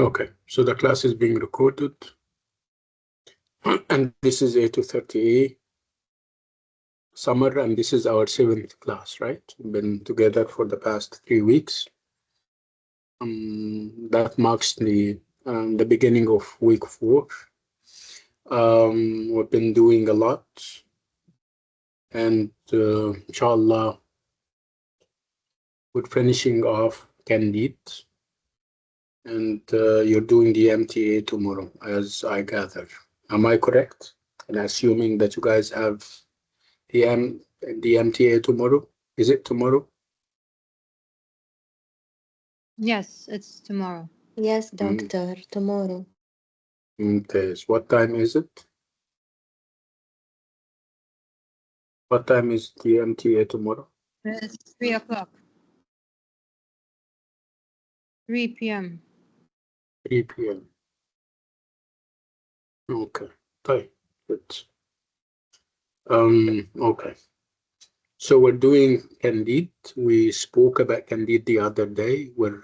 Okay, so the class is being recorded, and this is A230A summer, and this is our 7th class, right? We've been together for the past 3 weeks. That marks the beginning of week 4. We've been doing a lot, and inshallah, we're finishing off Candide, and you're doing the MTA tomorrow, as I gather. Am I correct in assuming that you guys have the MTA tomorrow? Is it tomorrow? Yes, it's tomorrow. Yes, doctor, tomorrow. Okay. So what time is it? What time is the MTA tomorrow? It's 3 o'clock. 3 p.m. 3 p.m. Okay. Right. Good. Okay. So we're doing Candide. We spoke about Candide the other day. We're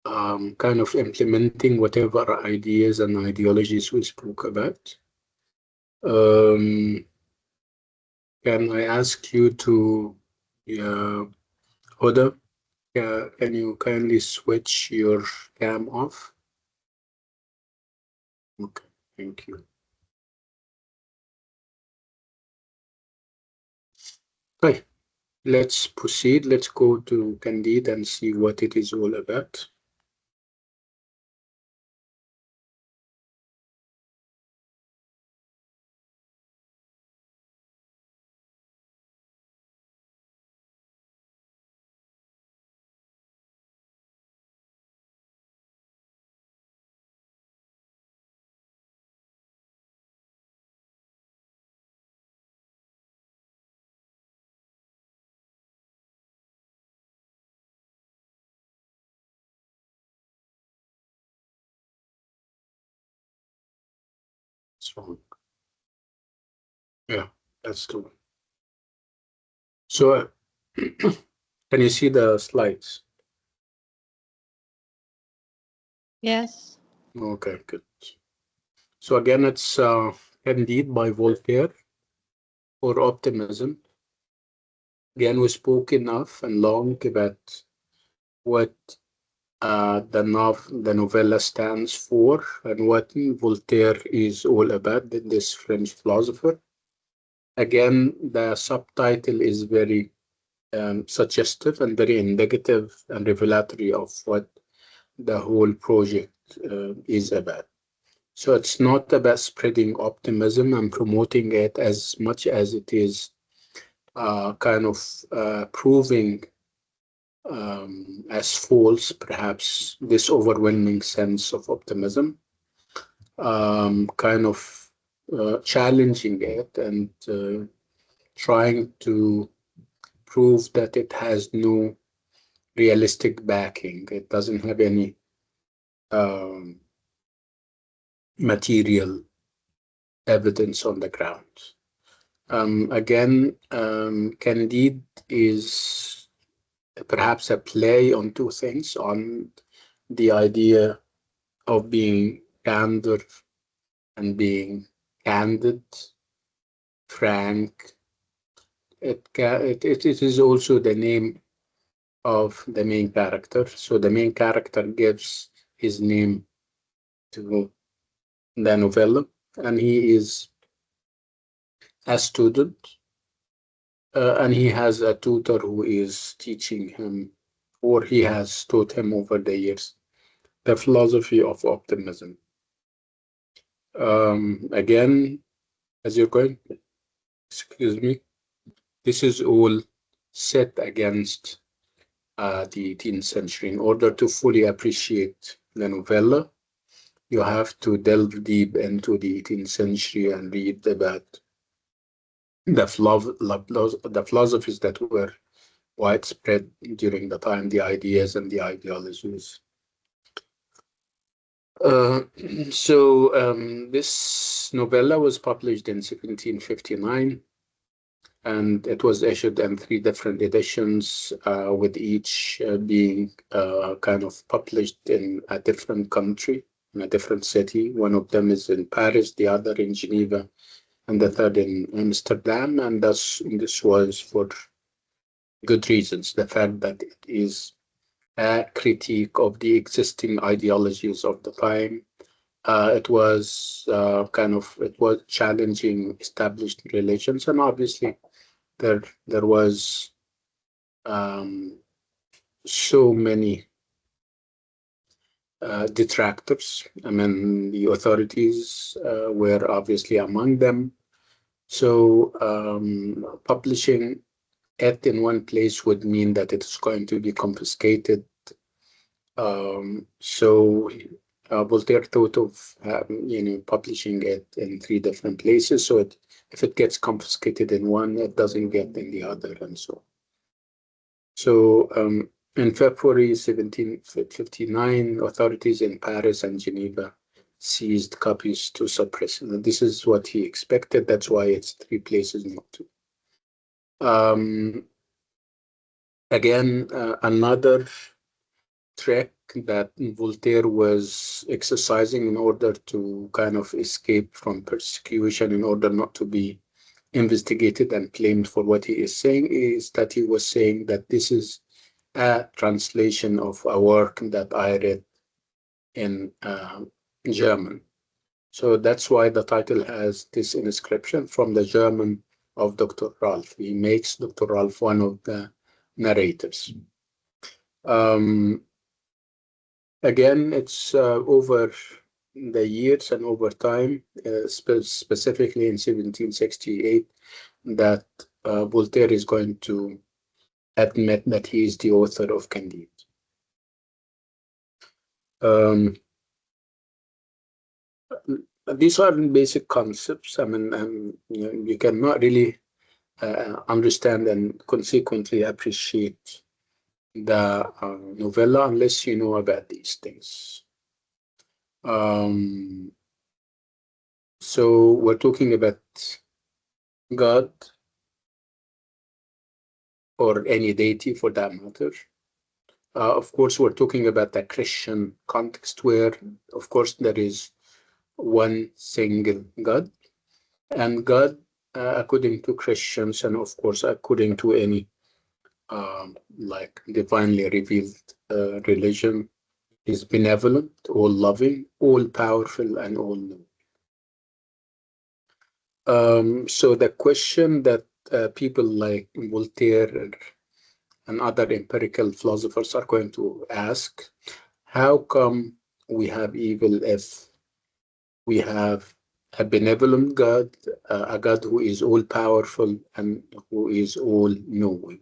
kind of implementing whatever ideas and ideologies we spoke about. Can I ask you to, Huda, can you kindly switch your cam off? Okay, thank you. Okay, let's proceed. Let's go to Candide and see what it is all about. So, yeah, that's the one. So, can you see the slides? Yes. Okay, good. So again, it's Candide by Voltaire, or optimism. Again, we spoke enough and long about what the novella stands for and what Voltaire is all about, this French philosopher. Again, the subtitle is very suggestive and very indicative and revelatory of what the whole project is about. So it's not about spreading optimism and promoting it as much as it is kind of proving as false, perhaps, this overwhelming sense of optimism, kind of challenging it and trying to prove that it has no realistic backing. It doesn't have any material evidence on the ground. Again, Candide is perhaps a play on two things, on the idea of being candor and being candid, frank. It is also the name of the main character. So the main character gives his name to the novella, and he is a student, and he has a tutor who is teaching him, or he has taught him over the years, the philosophy of optimism. Again, as you're going, excuse me, this is all set against the 18th century. In order to fully appreciate the novella, you have to delve deep into the 18th century and read about the philosophies that were widespread during the time, the ideas and the ideologies. So this novella was published in 1759, and it was issued in 3 different editions, with each being kind of published in a different country, in a different city. One of them is in Paris, the other in Geneva, and the third in Amsterdam. And thus, this was for good reasons. The fact that it is a critique of the existing ideologies of the time. It was it was challenging established religions, and obviously there was um, so many detractors. I mean, the authorities were obviously among them. So publishing it in one place would mean that it is going to be confiscated. So Voltaire thought of publishing it in 3 different places. So if it gets confiscated in one, it doesn't get in the other, and so on. So in February 1759, authorities in Paris and Geneva seized copies to suppress. And this is what he expected. That's why it's 3 places, not 2. Again, another trick that Voltaire was exercising in order to kind of escape from persecution, in order not to be investigated and claimed for what he is saying, is that he was saying that this is a translation of a work that I read in German. So that's why the title has this inscription, from the German of Dr. Ralph. He makes Dr. Ralph one of the narrators. Again, it's over the years and over time, specifically in 1768, that Voltaire is going to admit that he is the author of Candide. These are basic concepts. I mean, you cannot really understand and consequently appreciate the novella unless you know about these things. So we're talking about God, or any deity for that matter. Of course, we're talking about a Christian context where, of course, there is one single God. And God, according to Christians, and of course, according to any like divinely revealed religion, is benevolent, all loving, all powerful, and all knowing. So the question that people like Voltaire and other empirical philosophers are going to ask, how come we have evil if we have a benevolent God, a God who is all powerful and who is all knowing?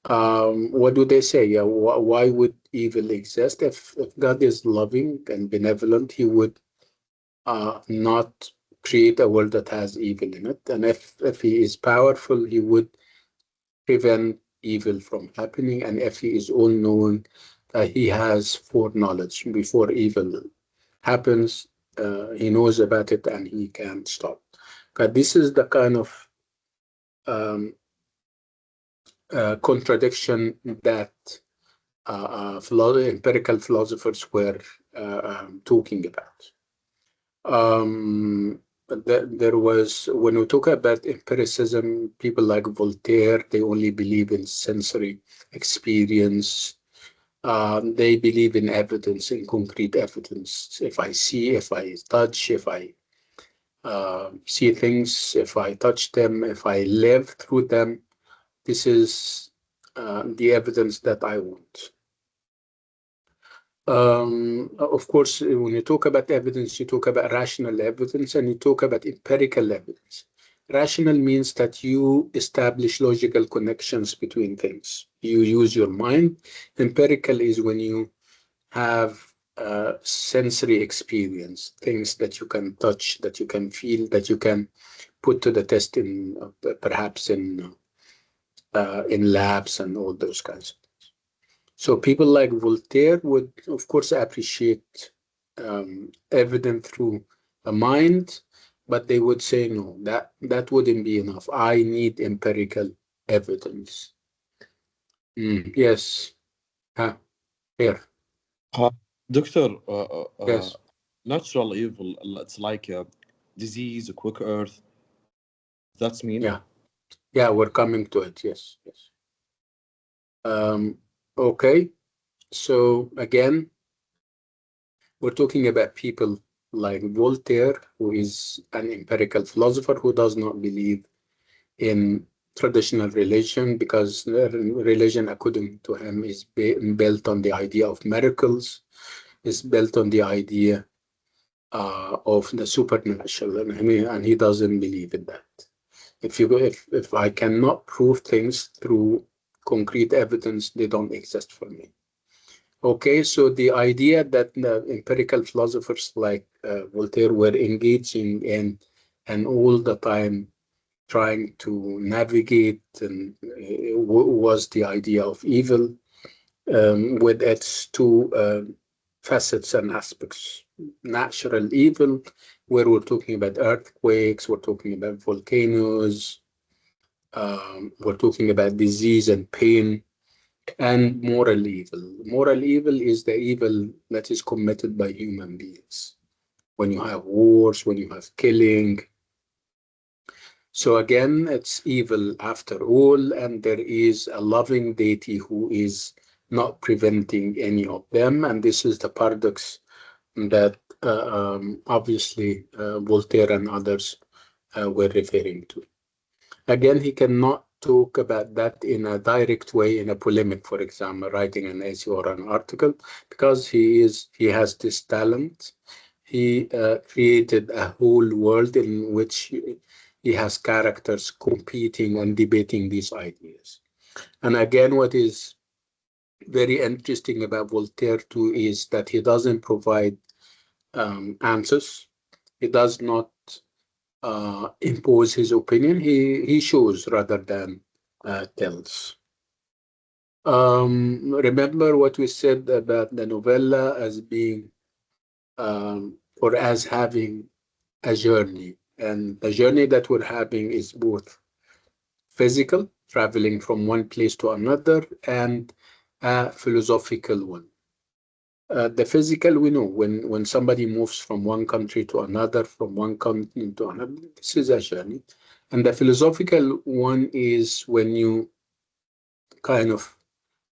What do they say? Yeah, why would evil exist? If God is loving and benevolent, he would not create a world that has evil in it. And if he is powerful, he would prevent evil from happening. And if he is all knowing, he has foreknowledge before evil happens. He knows about it and he can stop. But this is the kind of contradiction that empirical philosophers were talking about. There was, when we talk about empiricism, people like Voltaire, they only believe in sensory experience. They believe in evidence, in concrete evidence. If I see, if I touch, if I see things, if I touch them, if I live through them, this is the evidence that I want. Of course, when you talk about evidence, you talk about rational evidence and you talk about empirical evidence. Rational means that you establish logical connections between things. You use your mind. Empirical is when you have sensory experience, things that you can touch, that you can feel, that you can put to the test in perhaps in labs and all those kinds of things. So people like Voltaire would, of course, appreciate evidence through a mind, but they would say no, that wouldn't be enough. I need empirical evidence. Yes. Huh. Here. Uh, Doctor, Yes. natural evil, it's like a disease, a quick earth. That's mean? Yeah. Yeah, we're coming to it. Yes. Yes. Okay. So again, we're talking about people like Voltaire, who is an empirical philosopher who does not believe in traditional religion because religion, according to him, is built on the idea of miracles, is built on the idea of the supernatural, and and he doesn't believe in that. If I cannot prove things through concrete evidence, they don't exist for me. Okay, so the idea that the empirical philosophers like Voltaire were engaging in and all the time trying to navigate and was the idea of evil with its two facets and aspects. Natural evil, where we're talking about earthquakes, we're talking about volcanoes, we're talking about disease and pain, and moral evil. Moral evil is the evil that is committed by human beings. When you have wars, when you have killing. So again, it's evil after all, and there is a loving deity who is not preventing any of them. And this is the paradox that obviously Voltaire and others were referring to. Again, he cannot talk about that in a direct way, in a polemic, for example, writing an essay or an article, because he has this talent. He created a whole world in which he has characters competing and debating these ideas. And again, what is very interesting about Voltaire too is that he doesn't provide answers. He does not impose his opinion. He shows rather than tells. Remember what we said about the novella as being or as having a journey, and the journey that we're having is both physical, traveling from one place to another, and a philosophical one. The physical, we know when somebody moves from one country to another, from one continent to another, this is a journey. And the philosophical one is when you kind of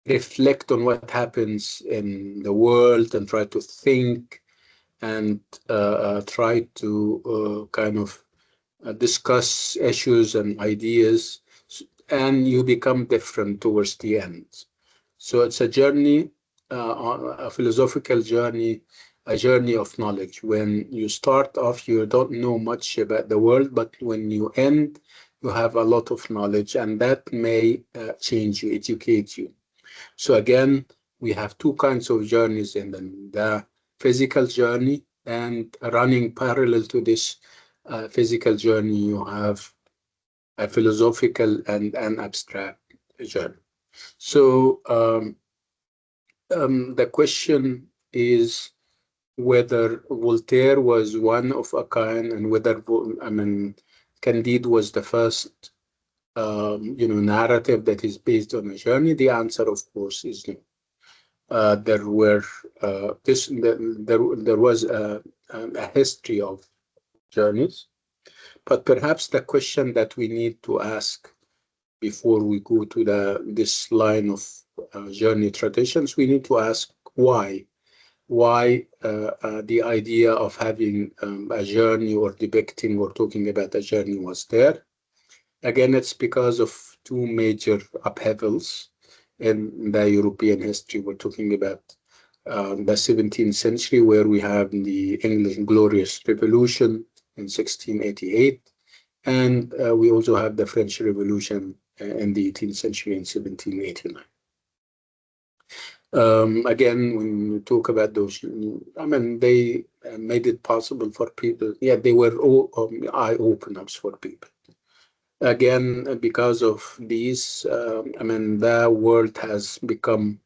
reflect on what happens in the world and try to think and try to kind of discuss issues and ideas, and you become different towards the end. So it's a journey, a philosophical journey, a journey of knowledge. When you start off, you don't know much about the world, but when you end, you have a lot of knowledge, and that may change you, educate you. So again, we have two kinds of journeys in the physical journey, and running parallel to this physical journey, you have a philosophical and an abstract journey. So the question is whether Voltaire was one of a kind, and whether Candide was the first, narrative that is based on a journey. The answer, of course, is no. There were there was a history of journeys, but perhaps the question that we need to ask before we go to this line of journey traditions, we need to ask why. Why the idea of having a journey or depicting or talking about a journey was there. Again, it's because of two major upheavals in the European history. We're talking about the 17th century, where we have the English Glorious Revolution in 1688, and we also have the French Revolution in the 18th century in 1789. Again, when you talk about those, they made it possible for people. Yeah, they were all eye openers for people. Again, because of these, the world has become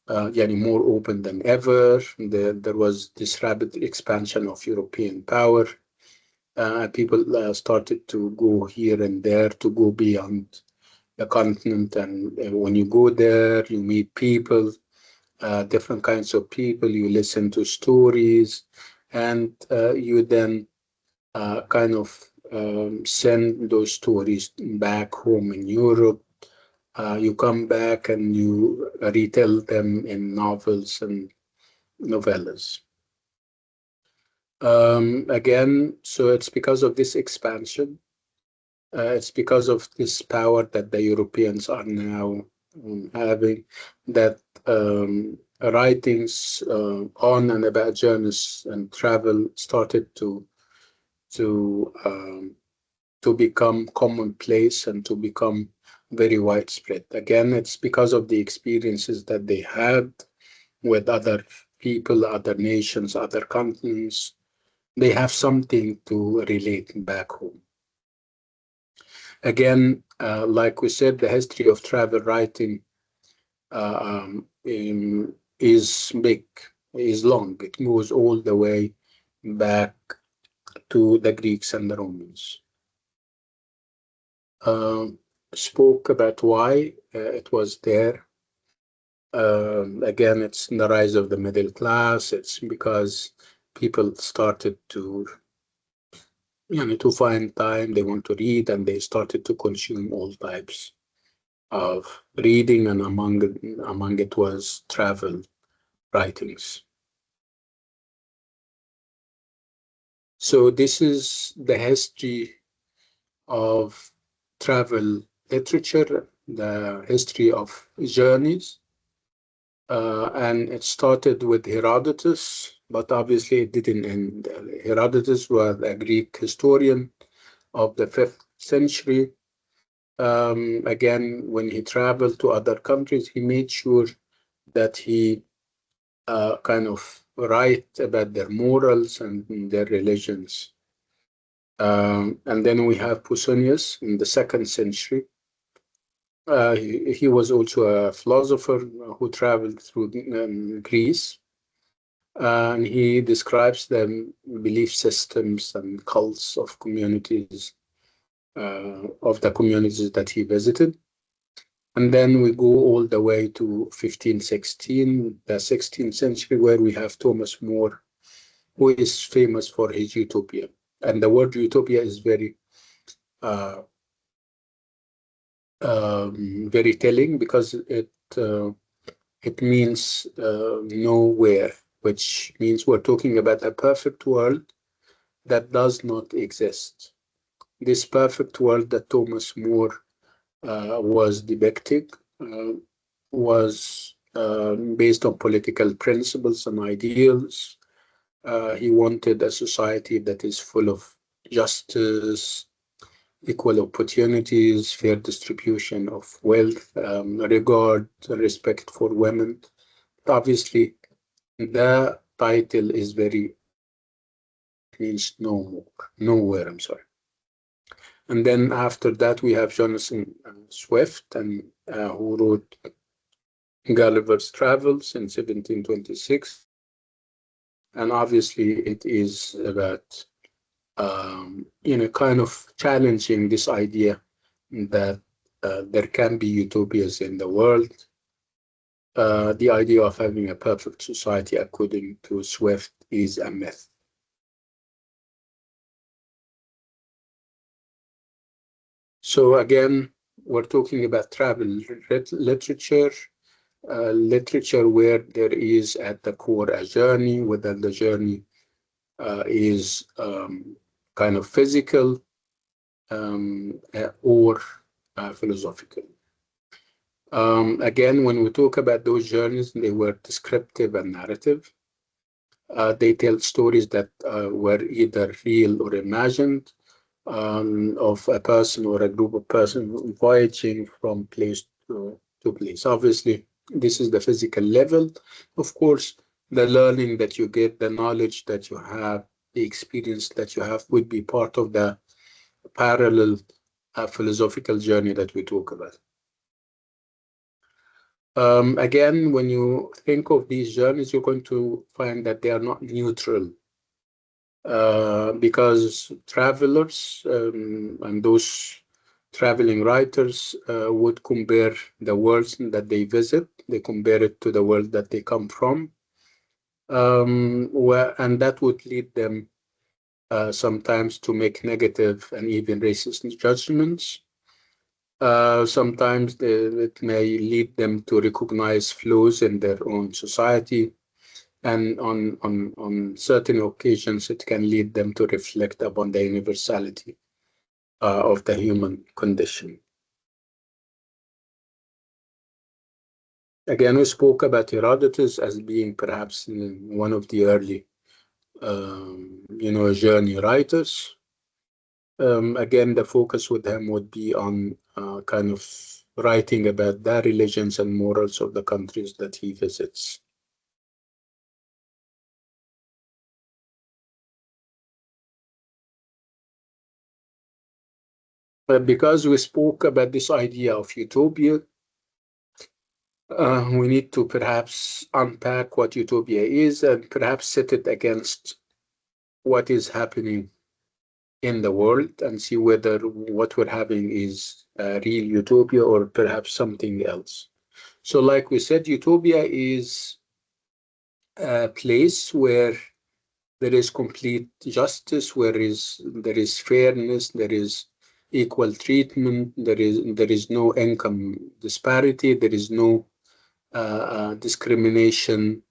more open than ever. There was this rapid expansion of European power. People started to go here and there to go beyond the continent. And when you go there, you meet people, different kinds of people, you listen to stories, and you then kind of send those stories back home in Europe. You come back and you retell them in novels and novellas. Again, so it's because of this expansion, it's because of this power that the Europeans are now having, that writings on and about journeys and travel started to um, to become commonplace and to become very widespread. Again, it's because of the experiences that they had with other people, other nations, other continents. They have something to relate back home. Again, like we said, the history of travel writing is big, is long. It goes all the way back to the Greeks and the Romans. Spoke about why it was there. Again, it's the rise of the middle class. It's because people started to, to find time. They want to read, and they started to consume all types of reading, and among it was travel writings. So this is the history of travel literature, the history of journeys. And it started with Herodotus, but obviously it didn't end. Herodotus was a Greek historian of the 5th century. Again, when he traveled to other countries, he made sure that he kind of write about their morals and their religions. And then we have Pausanias in the 2nd century. He was also a philosopher who traveled through Greece, and he describes the belief systems and cults of communities, of the communities that he visited. And then we go all the way to 1516, the 16th century, where we have Thomas More, who is famous for his Utopia. And the word Utopia is very very telling, because it means nowhere, which means we're talking about a perfect world that does not exist. This perfect world that Thomas More was depicting was based on political principles and ideals. He wanted a society that is full of justice, equal opportunities, fair distribution of wealth, regard, respect for women. Obviously, the title is very vague. It means no more, nowhere, I'm sorry. And then after that, we have Jonathan Swift, and who wrote Gulliver's Travels in 1726. And obviously, it is about, kind of challenging this idea that there can be utopias in the world. The idea of having a perfect society, according to Swift, is a myth. So again, we're talking about travel literature, literature where there is at the core a journey, whether the journey is kind of physical or philosophical. Again, when we talk about those journeys, they were descriptive and narrative. They tell stories that were either real or imagined, of a person or a group of persons voyaging from place to place. Obviously, this is the physical level. Of course, the learning that you get, the knowledge that you have, the experience that you have would be part of the parallel philosophical journey that we talk about. Again, when you think of these journeys, you're going to find that they are not neutral. because travelers and those traveling writers would compare the worlds that they visit, they compare it to the world that they come from, and that would lead them sometimes to make negative and even racist judgments. Sometimes it may lead them to recognize flaws in their own society, and on certain occasions, it can lead them to reflect upon the universality of the human condition. Again, we spoke about Herodotus as being perhaps one of the early, journey writers. Again, the focus with him would be on kind of writing about the religions and morals of the countries that he visits. But because we spoke about this idea of utopia, we need to perhaps unpack what utopia is and perhaps set it against what is happening in the world and see whether what we're having is a real utopia or perhaps something else. So, like we said, utopia is a place where there is complete justice, where there is fairness, there is equal treatment, there is no income disparity, there is no discrimination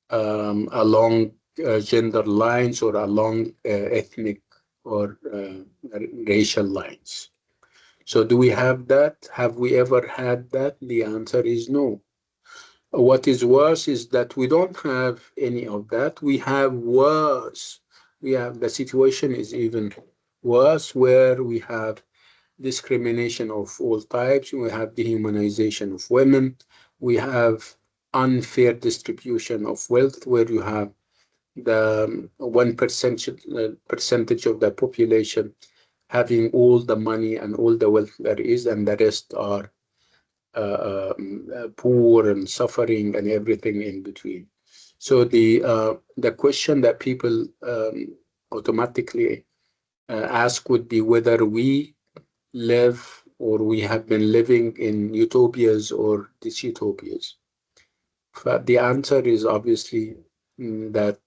along gender lines or along ethnic or racial lines. So, do we have that? Have we ever had that? The answer is no. What is worse is that we don't have any of that. We have worse. The situation is even worse where we have discrimination of all types. We have dehumanization of women. We have unfair distribution of wealth where you have the 1% percentage of the population having all the money and all the wealth there is, and the rest are poor and suffering and everything in between. So the question that people automatically ask would be whether we live or we have been living in utopias or dystopias. But the answer is obviously that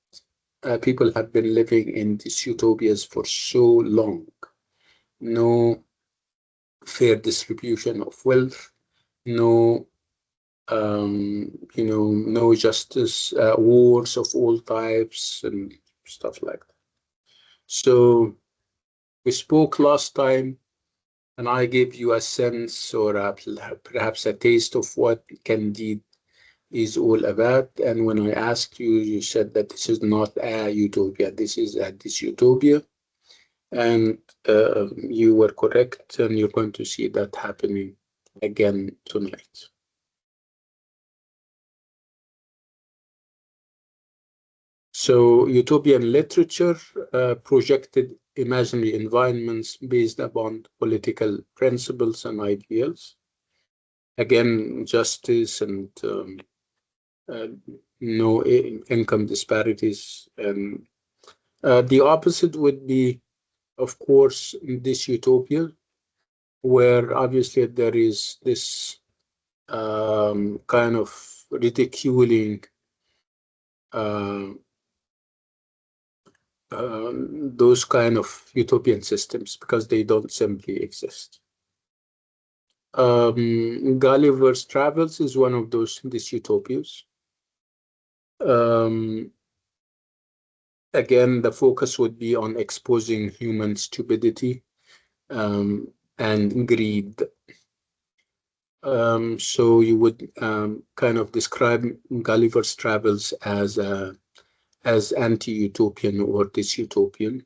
people have been living in these utopias for so long. No fair distribution of wealth, no no justice, wars of all types and stuff like that. So we spoke last time, and I gave you a sense or perhaps a taste of what Candide is all about. And when I asked you, you said that this is not a utopia, this is a dystopia. And you were correct, and you're going to see that happening again tonight. So, utopian literature projected imaginary environments based upon political principles and ideals. Again, justice and uh, no income disparities. And the opposite would be, of course, this utopia, where obviously there is this kind of ridiculing uh, those kind of utopian systems because they don't simply exist. Gulliver's Travels is one of these utopias. Um, Again, the focus would be on exposing human stupidity and greed. So you would kind of describe Gulliver's Travels as anti-utopian or dystopian.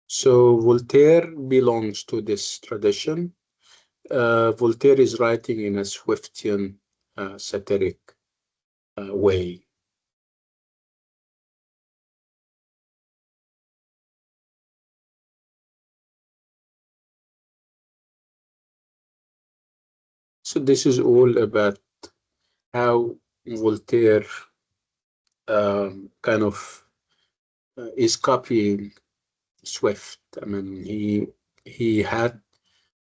So Voltaire belongs to this tradition. Voltaire is writing in a Swiftian satiric way. So this is all about how Voltaire kind of is copying Swift. I mean, he had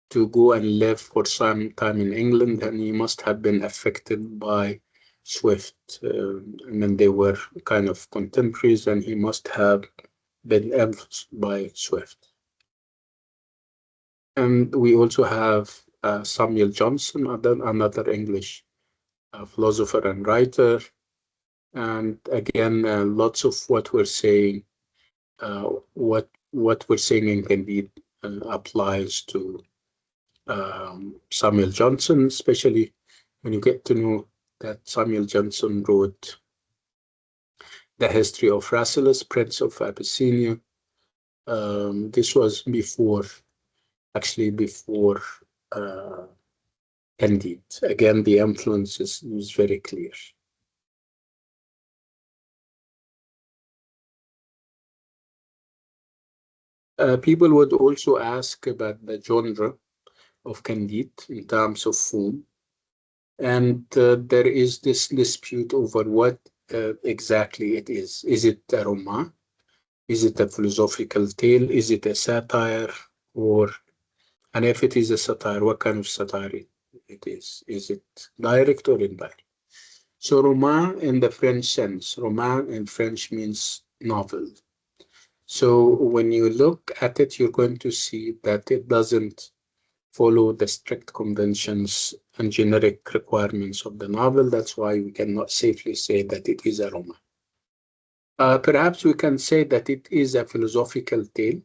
to go and live for some time in England, and he must have been affected by Swift. I mean, they were kind of contemporaries, and he must have been influenced by Swift. And we also have Samuel Johnson, another English philosopher and writer. And again, lots of what we're saying, what we're saying in Candide applies to Samuel Johnson, especially when you get to know that Samuel Johnson wrote The History of Rasselas, Prince of Abyssinia. This was actually before Candide. Again, the influence is very clear. People would also ask about the genre of Candide in terms of form. And there is this dispute over what exactly it is. Is it a roman? Is it a philosophical tale? Is it a satire? And if it is a satire, what kind of satire it is? Is it direct or indirect? So roman in the French sense, roman in French means novel. So when you look at it, you're going to see that it doesn't follow the strict conventions and generic requirements of the novel. That's why we cannot safely say that it is a roman. Perhaps we can say that it is a philosophical tale.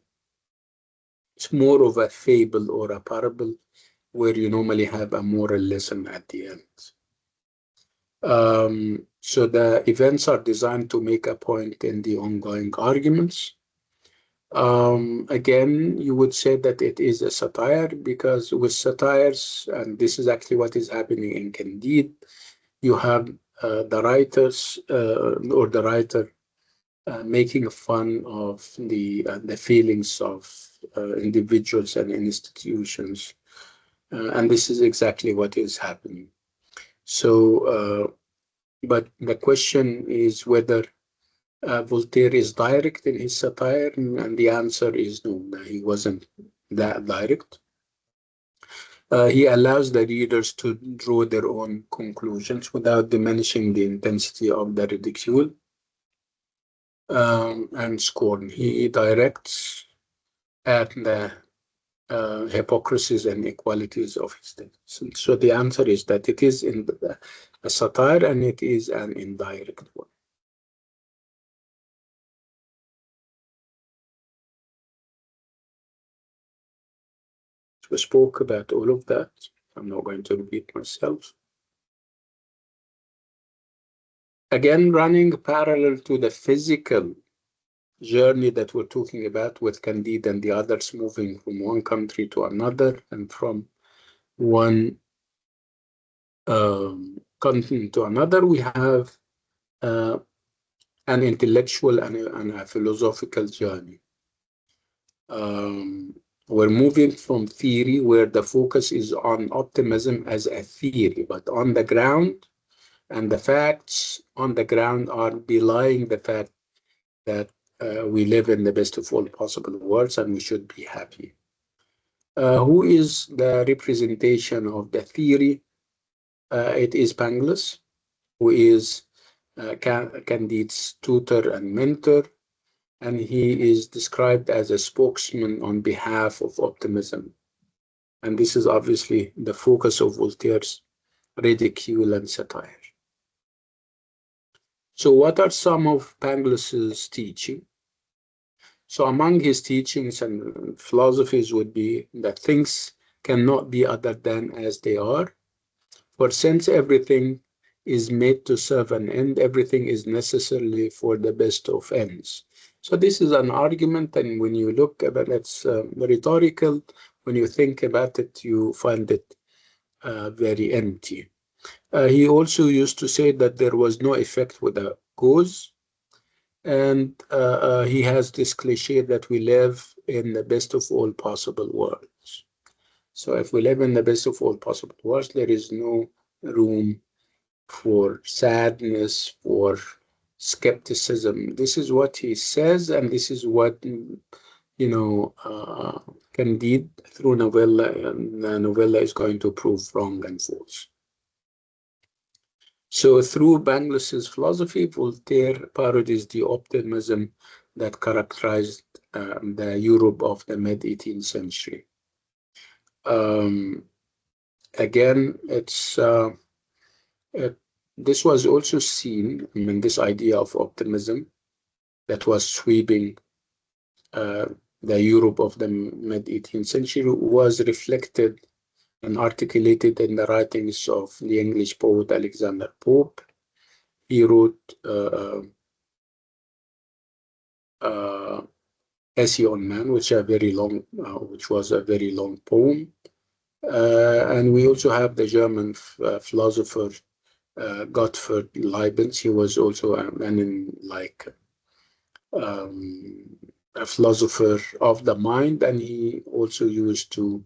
It's more of a fable or a parable where you normally have a moral lesson at the end. So the events are designed to make a point in the ongoing arguments. Again, you would say that it is a satire because with satires, and this is actually what is happening in Candide, you have the writers or the writer making fun of the feelings of individuals and institutions. And this is exactly what is happening. So, but the question is whether Voltaire is direct in his satire, and the answer is no, he wasn't that direct. He allows the readers to draw their own conclusions without diminishing the intensity of the ridicule and scorn. He directs at the hypocrisies and inequalities of his text. So the answer is that it is in a satire and it is an indirect one. We spoke about all of that. I'm not going to repeat myself. Again, running parallel to the physical journey that we're talking about with Candide and the others moving from one country to another and from one continent to another, we have an intellectual and a philosophical journey. We're moving from theory where the focus is on optimism as a theory, but on the ground, and the facts on the ground are belying the fact that we live in the best of all possible worlds and we should be happy. Who is the representation of the theory? It is Pangloss, who is Candide's tutor and mentor, and he is described as a spokesman on behalf of optimism. And this is obviously the focus of Voltaire's ridicule and satire. So what are some of Pangloss's teaching? So among his teachings and philosophies would be that things cannot be other than as they are. For since everything is made to serve an end, everything is necessarily for the best of ends. So this is an argument, and when you look at it, it's rhetorical. When you think about it, you find it very empty. He also used to say that there was no effect without cause. And he has this cliche that we live in the best of all possible worlds. So if we live in the best of all possible worlds, there is no room for sadness, for skepticism. This is what he says, and this is what, Candide through novella, and the novella is going to prove wrong and false. So through Banglas's philosophy, Voltaire parodies the optimism that characterized the Europe of the mid-18th century. Again, this was also seen, this idea of optimism that was sweeping the Europe of the mid-18th century was reflected and articulated in the writings of the English poet Alexander Pope. He wrote Essay on Man, which was a very long poem. And we also have the German philosopher Gottfried Leibniz. He was also a philosopher of the mind, and he also used to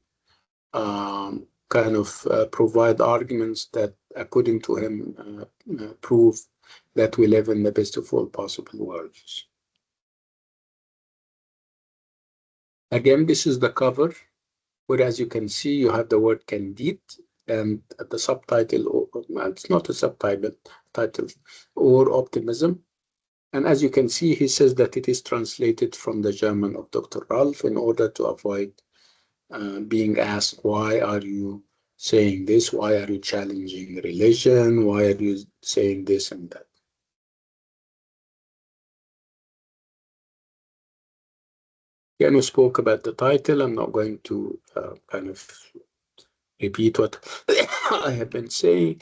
provide arguments that, according to him, prove that we live in the best of all possible worlds. Again, this is the cover, where, as you can see, you have the word Candide, and the subtitle, it's not a subtitle, title, or optimism. And as you can see, he says that it is translated from the German of Dr. Ralph in order to avoid being asked, why are you saying this? Why are you challenging religion? Why are you saying this and that? Again, we spoke about the title. I'm not going to repeat what I have been saying.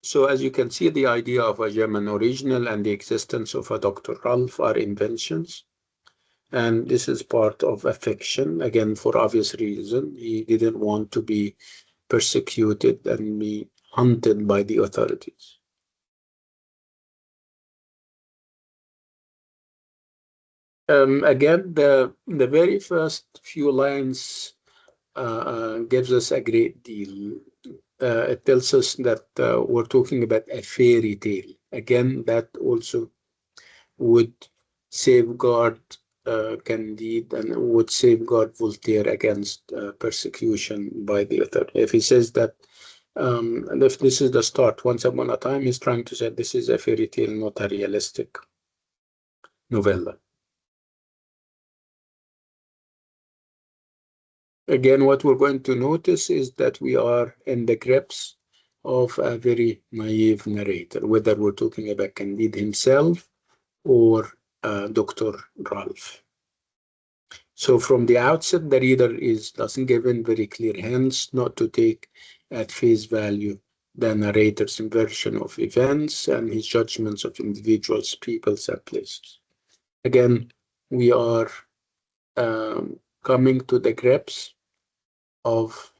So as you can see, the idea of a German original and the existence of a Dr. Ralph are inventions. And this is part of a fiction, again, for obvious reason. He didn't want to be persecuted and be hunted by the authorities. Again, the very first few lines gives us a great deal. It tells us that we're talking about a fairy tale. Again, that also would safeguard Candide and would safeguard Voltaire against persecution by the authority. If he says that, and if this is the start, once upon a time, he's trying to say this is a fairy tale, not a realistic novella. Again, what we're going to notice is that we are in the grips of a very naive narrator, whether we're talking about Candide himself or Dr. Ralph. So from the outset, the reader is doesn't given very clear hints not to take at face value the narrator's version of events and his judgments of individuals, peoples, and places. Again, we are coming to the grips of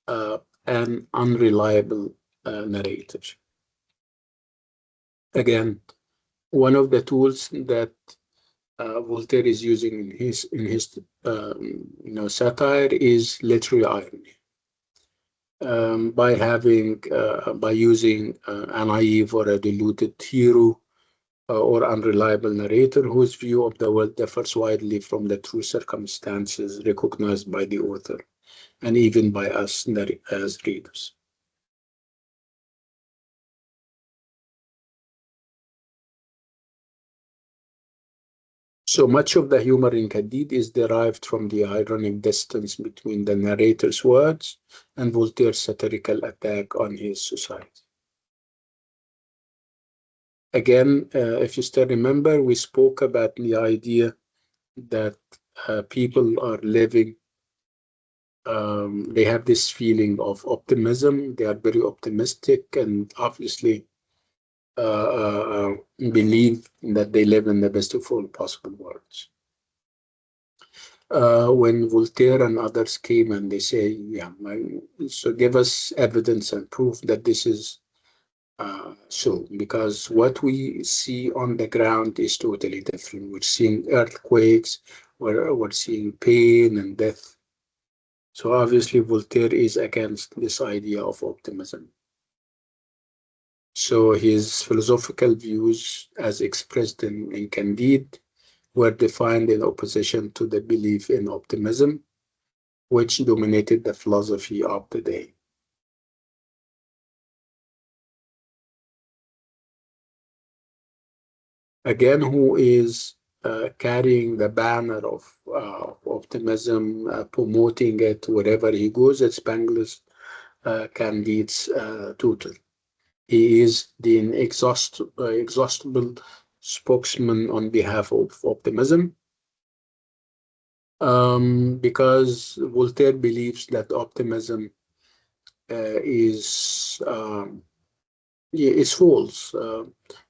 an unreliable narrator. Again, one of the tools that Voltaire is using in his satire is literary irony. By using a naive or a deluded hero or unreliable narrator whose view of the world differs widely from the true circumstances recognized by the author and even by us as readers. So much of the humor in Candide is derived from the ironic distance between the narrator's words and Voltaire's satirical attack on his society. Again, if you still remember, we spoke about the idea that people are living, they have this feeling of optimism, they are very optimistic, and obviously believe that they live in the best of all possible worlds. When Voltaire and others came and they say, yeah, so give us evidence and proof that this is so, because what we see on the ground is totally different. We're seeing earthquakes, we're seeing pain and death. So obviously Voltaire is against this idea of optimism. So his philosophical views, as expressed in Candide, were defined in opposition to the belief in optimism, which dominated the philosophy of the day. Again, who is carrying the banner of optimism, promoting it wherever he goes? It's Pangloss, Candide's tutor. He is the inexhaustible spokesman on behalf of optimism, because Voltaire believes that optimism is false.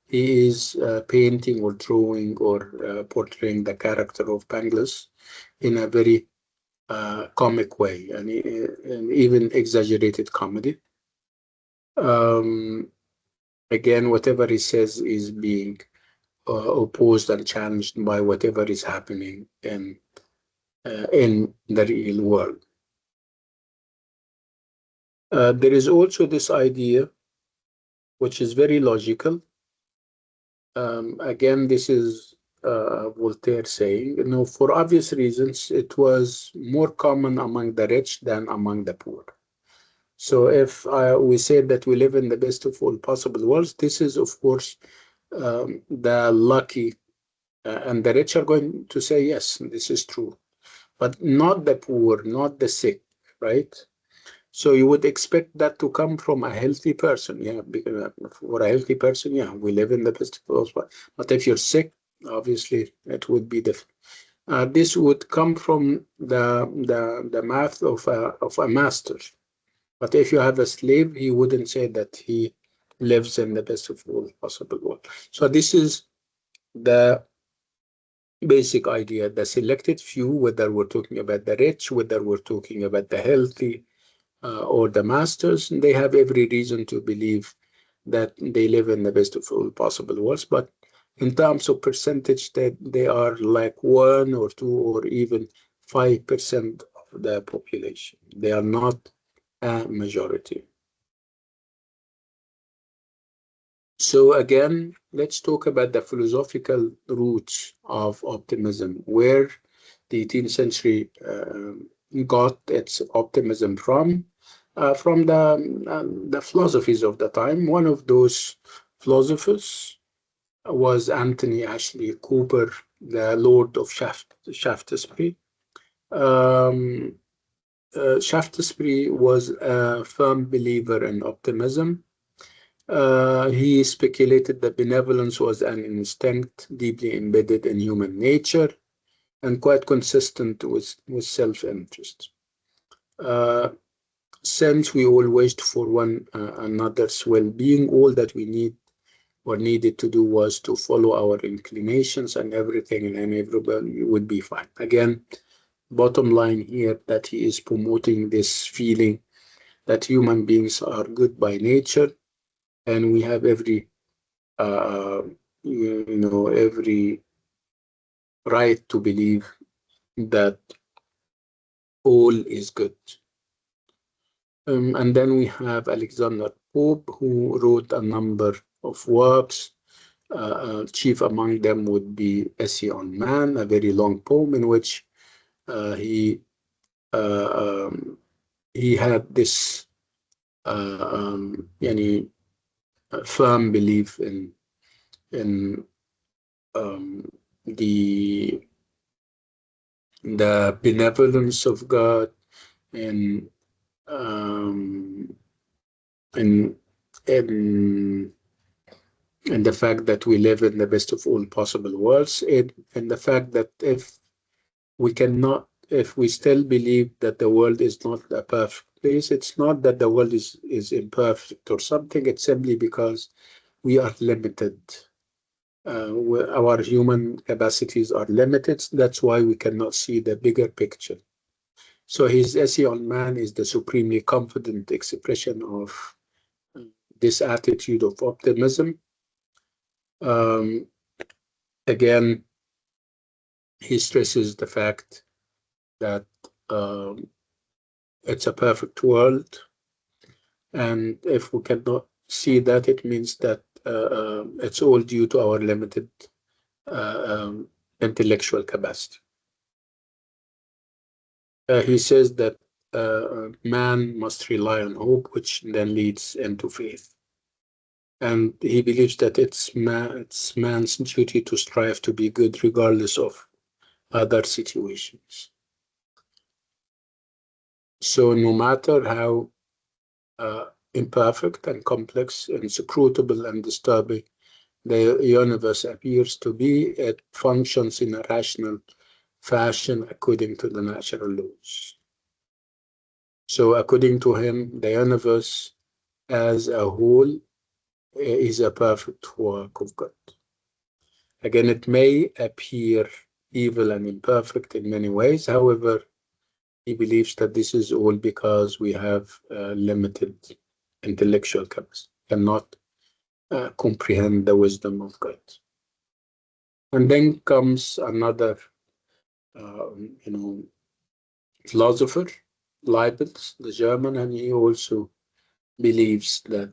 He is painting or drawing or portraying the character of Pangloss in a very comic way, and even exaggerated comedy. Um, Again, whatever he says is being opposed and challenged by whatever is happening in the real world. There is also this idea, which is very logical. Again, this is Voltaire saying, for obvious reasons, it was more common among the rich than among the poor. So if we say that we live in the best of all possible worlds, this is, of course, the lucky, and the rich are going to say, yes, this is true, but not the poor, not the sick, right? So you would expect that to come from a healthy person. Yeah, because for a healthy person, yeah, we live in the best of all worlds. But if you're sick, obviously it would be different. This would come from the mouth of a master. But if you have a slave, he wouldn't say that he lives in the best of all possible world. So this is the basic idea. The selected few, whether we're talking about the rich, whether we're talking about the healthy, or the masters, they have every reason to believe that they live in the best of all possible worlds. But in terms of percentage, that they are like 1 or 2 or even 5% of the population. They are not a majority. So again, let's talk about the philosophical roots of optimism, where the 18th century got its optimism from the philosophies of the time. One of those philosophers was Anthony Ashley Cooper, the Lord of Shaftesbury. Um, Shaftesbury was a firm believer in optimism. He speculated that benevolence was an instinct deeply embedded in human nature and quite consistent with self-interest. Uh, since we all wished for one another's well-being, all that we needed to do was to follow our inclinations, and everything and everybody would be fine. Again, bottom line here, that he is promoting this feeling that human beings are good by nature, and we have uh, every right to believe that all is good. And then we have Alexander Pope, who wrote a number of works. Chief among them would be Essay on Man, a very long poem in which he had this firm belief in um, the benevolence of God, and um, and and and the fact that we live in the best of all possible worlds, and the fact that if we still believe that the world is not a perfect place, it's not that the world is imperfect or something. It's simply because we are limited. Our human capacities are limited. That's why we cannot see the bigger picture. So his essay on man is the supremely confident expression of this attitude of optimism. Um, Again, he stresses the fact that it's a perfect world, and if we cannot see that, it means that it's all due to our limited intellectual capacity. He says that man must rely on hope, which then leads into faith. And he believes that it's man's duty to strive to be good regardless of other situations. So no matter how imperfect and complex, inscrutable and disturbing the universe appears to be, it functions in a rational fashion according to the natural laws. So according to him, the universe as a whole is a perfect work of God. Again, it may appear evil and imperfect in many ways. However, he believes that this is all because we have limited intellectual capacity, cannot comprehend the wisdom of God. And then comes another, you know, philosopher, Leibniz, the German, and he also believes that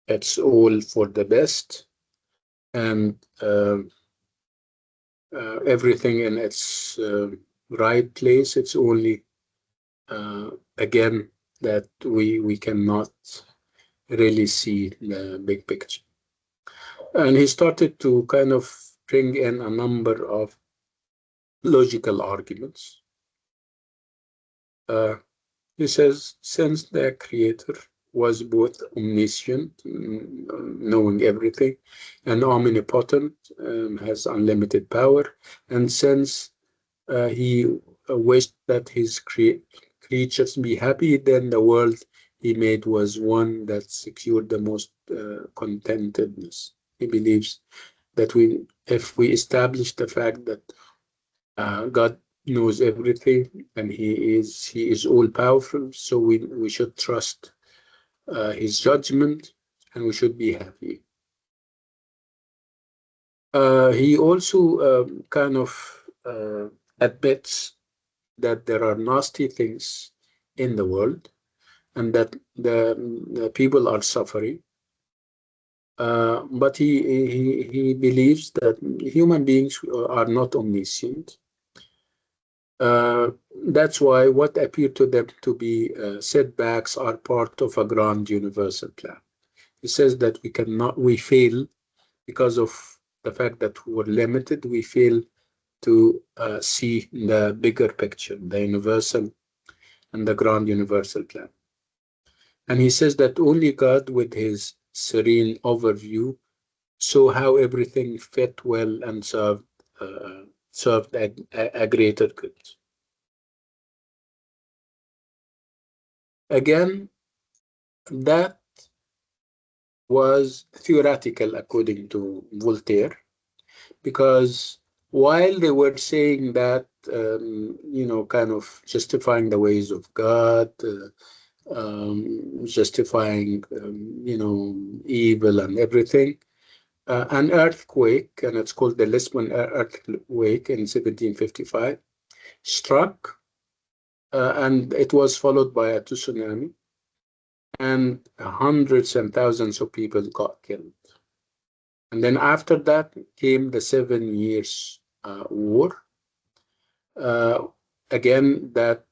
it's all for the best, and everything in its right place. It's only again that we cannot really see the big picture. And he started to kind of bring in a number of logical arguments. He says, since the creator was both omniscient, knowing everything, and omnipotent, has unlimited power, and since he wished that his creatures be happy, then the world he made was one that secured the most contentedness. He believes that if we establish the fact that God knows everything and he is all powerful, so we should trust his judgment and we should be happy. He also kind of admits that there are nasty things in the world and that the people are suffering. But he believes that human beings are not omniscient. That's why what appear to them to be setbacks are part of a grand universal plan. He says that we fail because of the fact that we're limited, we fail to see the bigger picture, the universal and the grand universal plan. And he says that only God, with his serene overview, saw how everything fit well and served a greater good. Again, that was theoretical according to Voltaire, because while they were saying that, kind of justifying the ways of God, justifying, evil and everything, an earthquake, and it's called the Lisbon earthquake in 1755, struck, and it was followed by a tsunami, and hundreds and thousands of people got killed. And then after that came the 7 Years' War. Uh, Again, that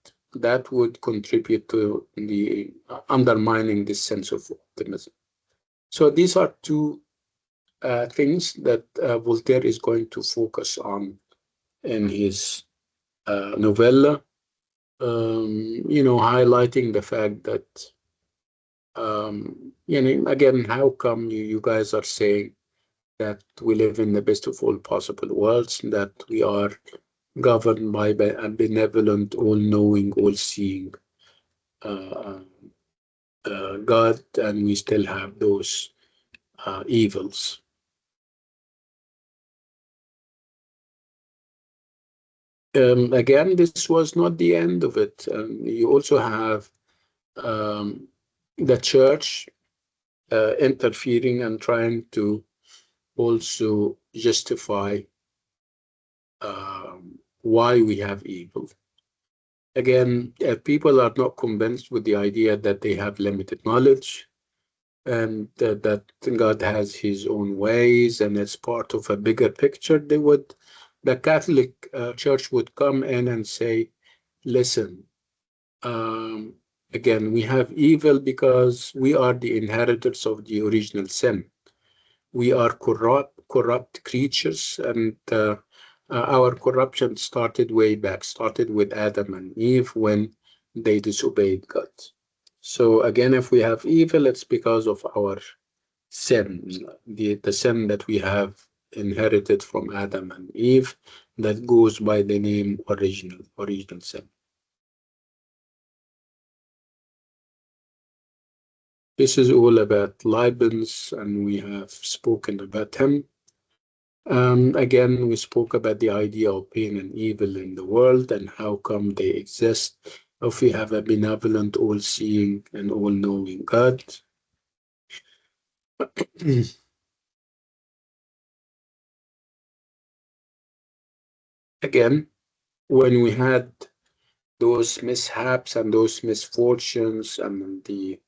would contribute to the undermining this sense of optimism. So these are two things that Voltaire is going to focus on in his novella, highlighting the fact that, again, how come you guys are saying that we live in the best of all possible worlds, that we are governed by a benevolent, all-knowing, all-seeing God, and we still have those evils. Again, this was not the end of it. You also have the church interfering and trying to also justify why we have evil. Again, people are not convinced with the idea that they have limited knowledge and that God has his own ways and it's part of a bigger picture, the Catholic Church would come in and say, listen, um, again, we have evil because we are the inheritors of the original sin. We are corrupt creatures, and our corruption started way back, started with Adam and Eve when they disobeyed God. So again, if we have evil, it's because of our sin, the sin that we have inherited from Adam and Eve that goes by the name original sin. This is all about Leibniz, and we have spoken about him. Again, we spoke about the idea of pain and evil in the world and how come they exist. If we have a benevolent, all-seeing, and all-knowing God. Again, when we had those mishaps and those misfortunes and the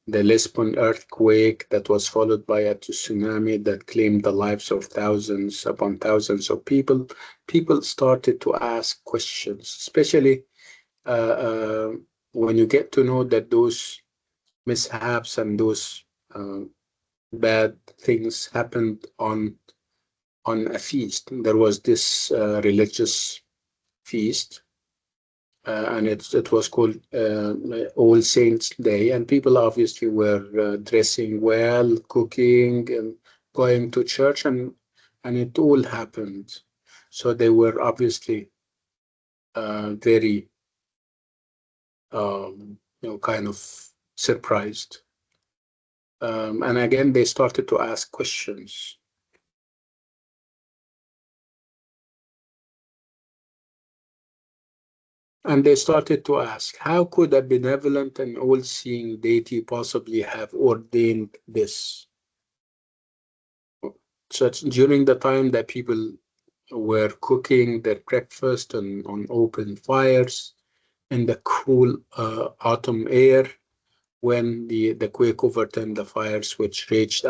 Lisbon earthquake that was followed by a tsunami that claimed the lives of thousands upon thousands of people, people started to ask questions, especially uh, uh, when you get to know that those mishaps and those uh, bad things happened on a feast. There was this religious feast, and it was called All Saints Day, and people obviously were dressing well, cooking, and going to church, and it all happened. So they were obviously very, kind of surprised. And again, they started to ask questions. And they started to ask, how could a benevolent and all-seeing deity possibly have ordained this? So it's during the time that people were cooking their breakfast on open fires in the cool autumn air, when the quake overturned the fires, which raged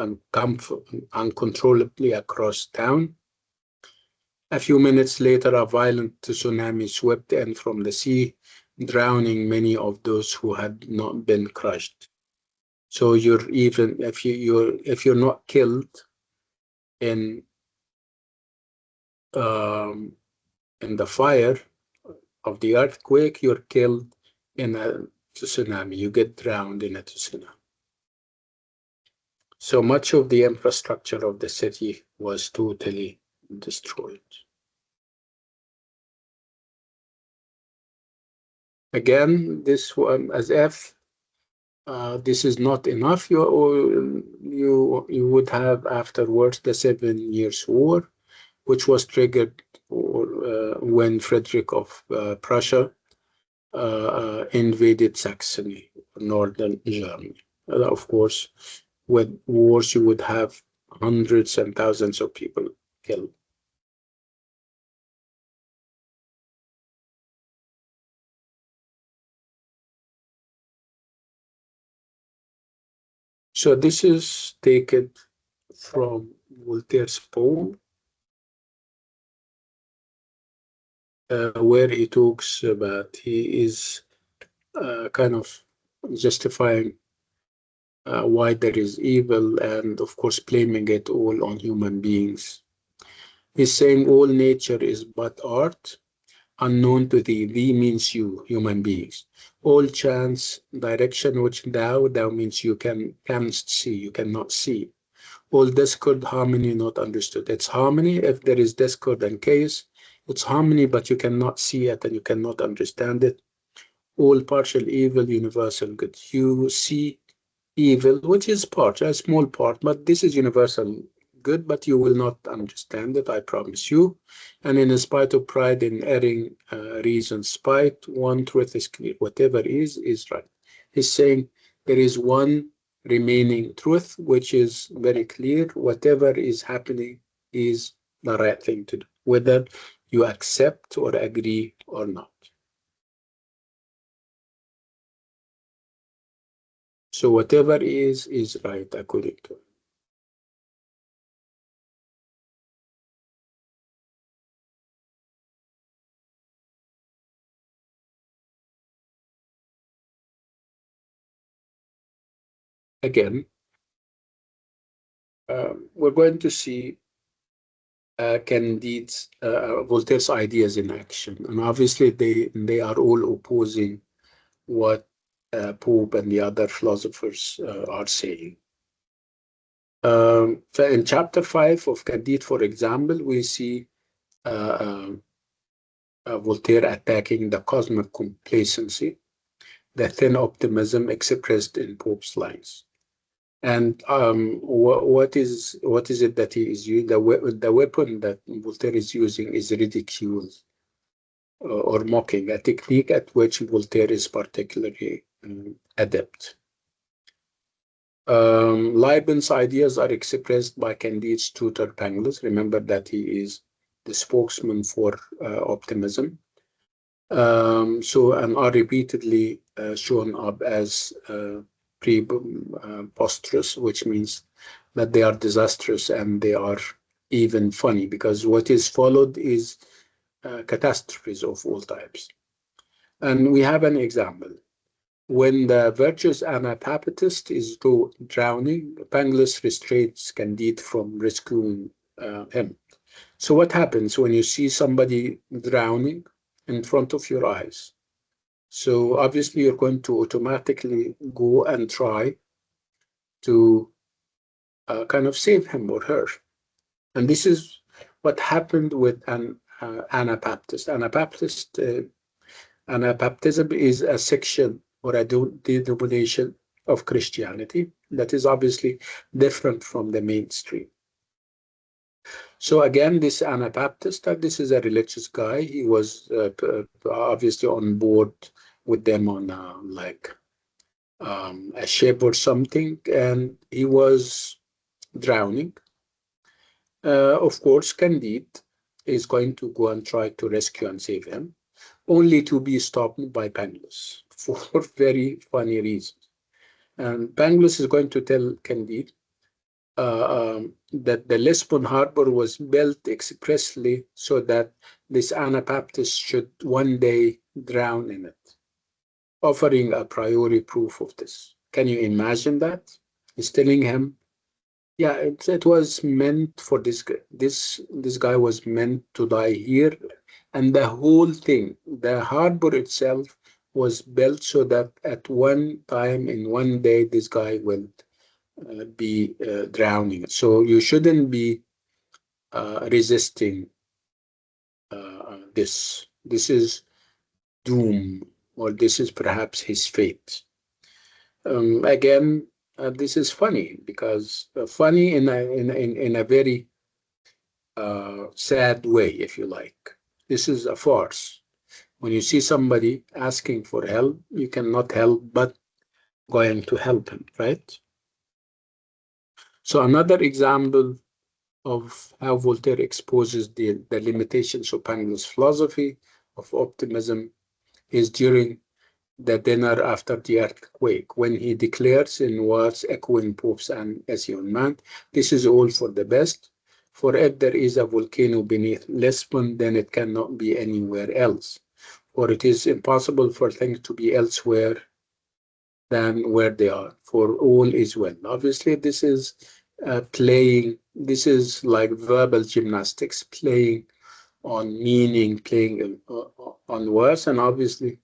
uncontrollably across town. A few minutes later, a violent tsunami swept in from the sea, drowning many of those who had not been crushed. So you're even if you're not killed in um, in the fire of the earthquake, you're killed in a tsunami. You get drowned in a tsunami. So much of the infrastructure of the city was totally destroyed. Again, this one, as if this is not enough, you would have afterwards the 7 Years' War, which was triggered when Frederick of Prussia invaded Saxony, northern Germany. Of course, with wars, you would have hundreds and thousands of people killed. So this is taken from Voltaire's poem, where he talks about he is kind of justifying why there is evil and, of course, blaming it all on human beings. He's saying all nature is but art, unknown to thee. Thee means you, human beings. All chance, direction which thou means you canst see, you cannot see. All discord, harmony not understood. It's harmony if there is discord and chaos. It's harmony, but you cannot see it and you cannot understand it. All partial evil, universal good. You see evil, which is part, a small part, but this is universal good, but you will not understand it, I promise you. And in spite of pride in erring reason, spite, one truth is clear. Whatever is right. He's saying there is one remaining truth, which is very clear. Whatever is happening is the right thing to do, whether you accept or agree or not. So whatever is right according to him. Again, we're going to see Candide's Voltaire's ideas in action, and obviously they are all opposing what Pope and the other philosophers are saying. In chapter 5 of Candide, for example, we see uh, Voltaire attacking the cosmic complacency, the thin optimism expressed in Pope's lines. And what is it that he is using? The weapon that Voltaire is using is ridicule or mocking, a technique at which Voltaire is particularly adept. Leibniz's ideas are expressed by Candide's tutor Pangloss. Remember that he is the spokesman for optimism. And are repeatedly shown up as preposterous, which means that they are disastrous and they are even funny, because what is followed is catastrophes of all types. And we have an example. When the virtuous Anabaptist is drowning, Pangloss restrains Candide from rescuing him. So what happens when you see somebody drowning in front of your eyes? So obviously you're going to automatically go and try to kind of save him or her. And this is what happened with an Anabaptist. Anabaptism is a section or a denomination of Christianity that is obviously different from the mainstream. So again, this Anabaptist, this is a religious guy. He was obviously on board with them on like a ship or something, and he was drowning. Of course, Candide is going to go and try to rescue and save him, only to be stopped by Pangloss for very funny reasons. And Pangloss is going to tell Candide that the Lisbon harbor was built expressly so that this Anabaptist should one day drown in it, offering a priori proof of this. Can you imagine that? He's telling him, yeah, it was meant for this guy was meant to die here, and the whole thing, the harbor itself, was built so that at one time in one day this guy will be drowning. So you shouldn't be resisting this. This is doom, or this is perhaps his fate. Again, this is funny because funny in a very sad way, if you like. This is a farce. When you see somebody asking for help, you cannot help but going to help him, right? So another example of how Voltaire exposes the limitations of Pangloss' philosophy of optimism is during the dinner after the earthquake, when he declares in words echoing Pope's ensignment, this is all for the best, for if there is a volcano beneath Lisbon, then it cannot be anywhere else, for it is impossible for things to be elsewhere than where they are, for all is well. Obviously, this is this is like verbal gymnastics, playing on meaning, playing on words, and obviously,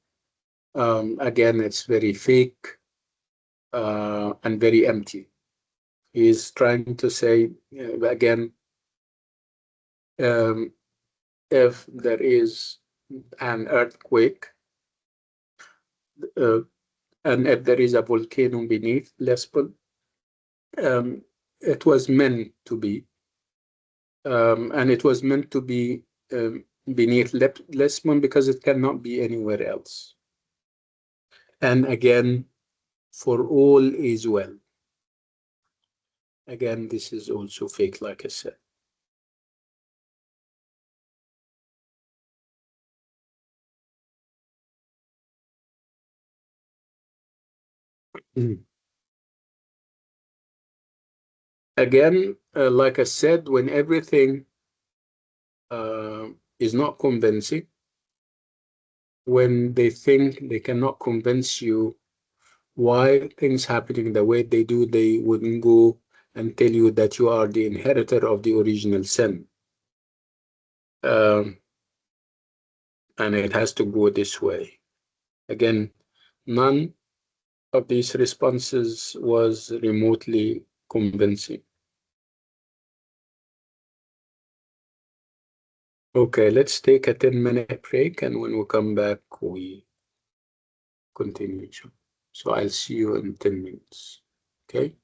again, it's very fake and very empty. He's trying to say, again, um, if there is an earthquake, uh, and if there is a volcano beneath Lesbos, um, it was meant to be, and it was meant to be beneath Lesbos because it cannot be anywhere else. And again, for all is well. Again, this is also fake, like I said. Again, like I said, when everything is not convincing, when they think they cannot convince you why things happening the way they do, they wouldn't go and tell you that you are the inheritor of the original sin. Um, and it has to go this way. Again, none of these responses was remotely convincing. Okay, let's take a 10-minute break, and when we come back, we continue. So I'll see you in 10 minutes. Okay?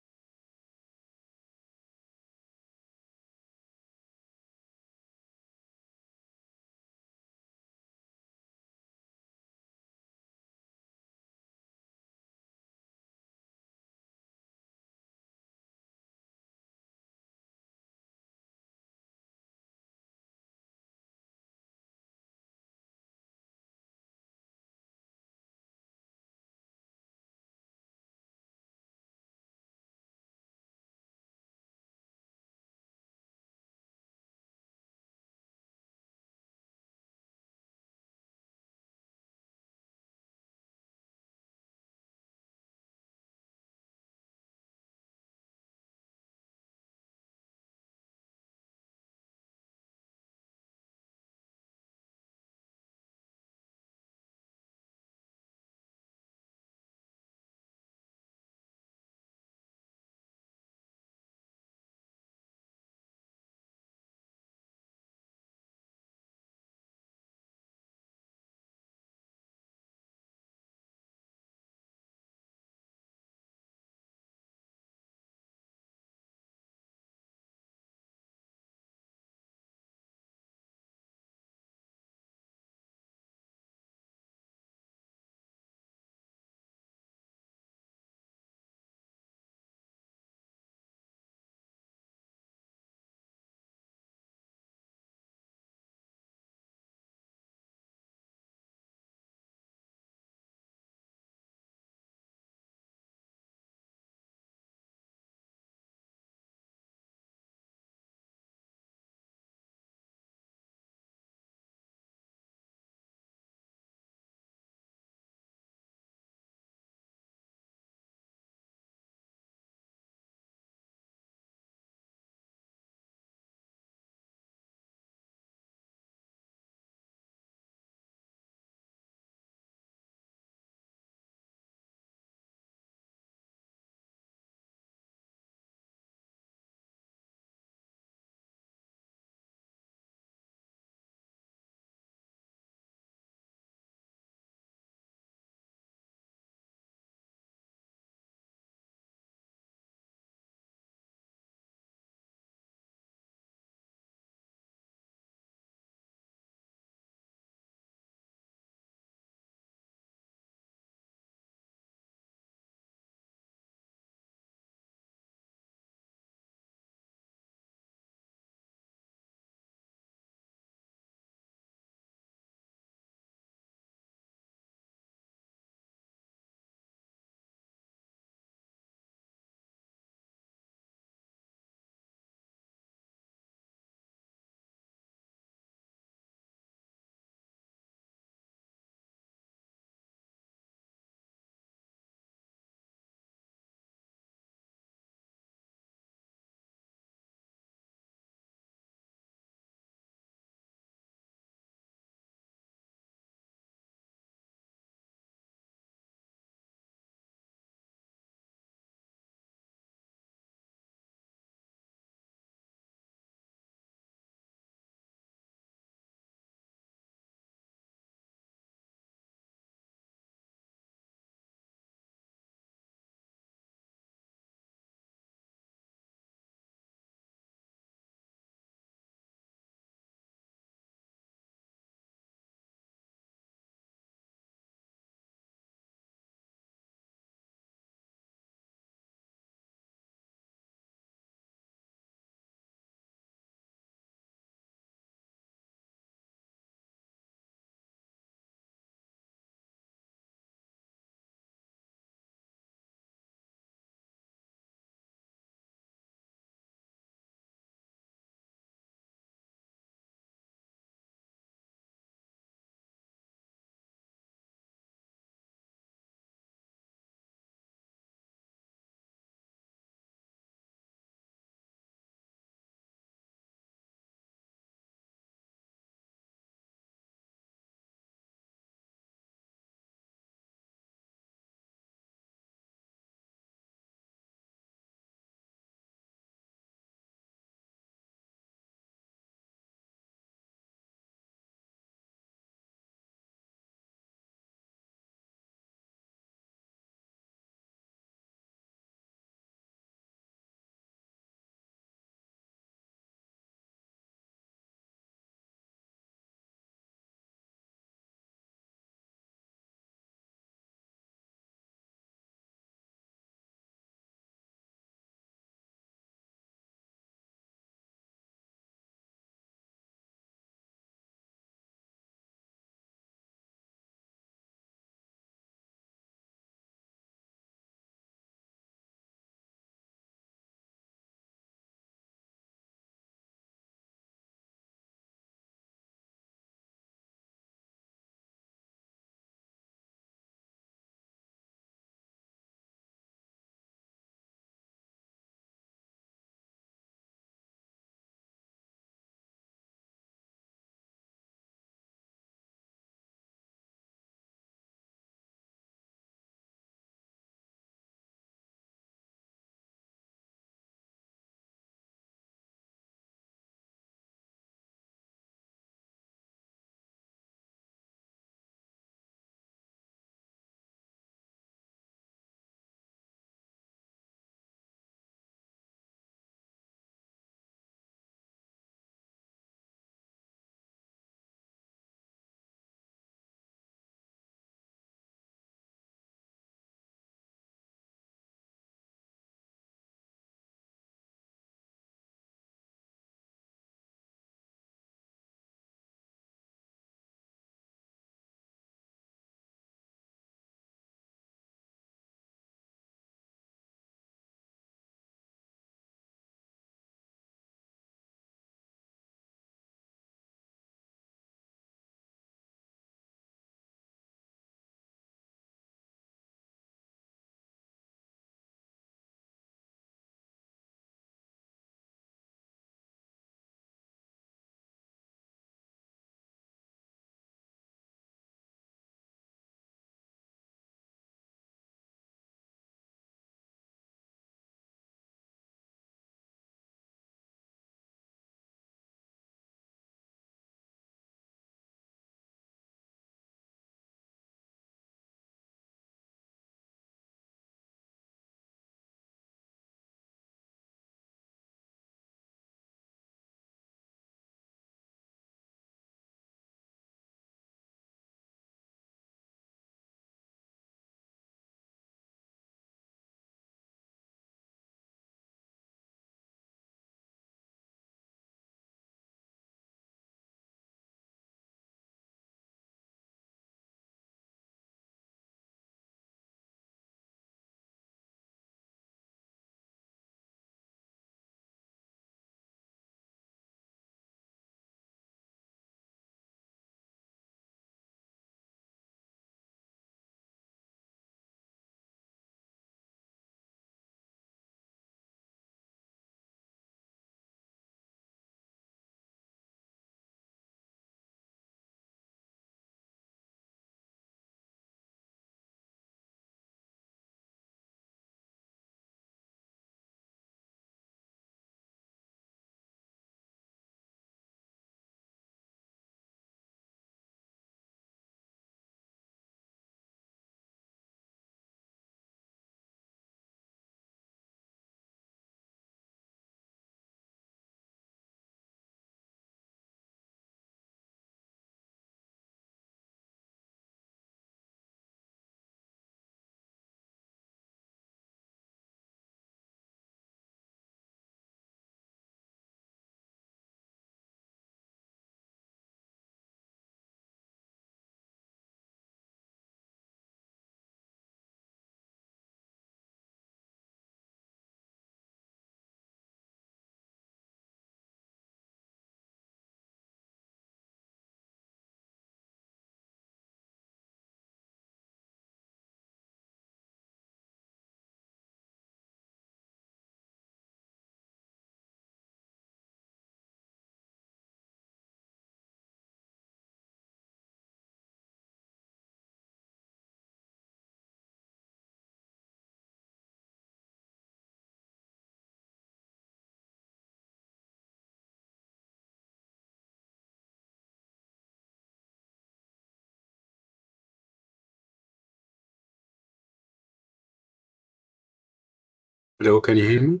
Hello, can you hear me?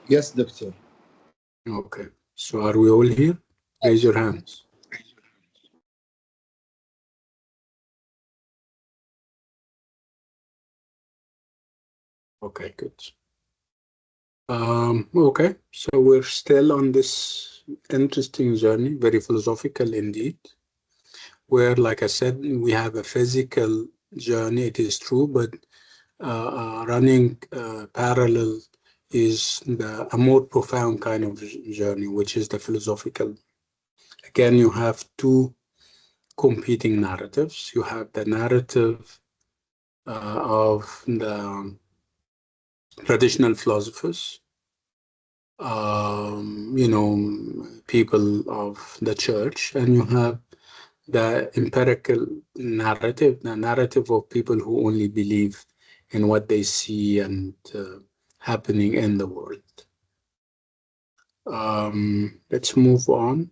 Yes, doctor. Okay. So are we all here? Raise your hands. Okay, good. Okay, so we're still on this interesting journey, very philosophical indeed, where, like I said, we have a physical journey, it is true, but running parallel is a more profound kind of journey, which is the philosophical. Again, you have two competing narratives. You have the narrative of the traditional philosophers, people of the church, and you have the empirical narrative, the narrative of people who only believe in what they see and happening in the world. Let's move on.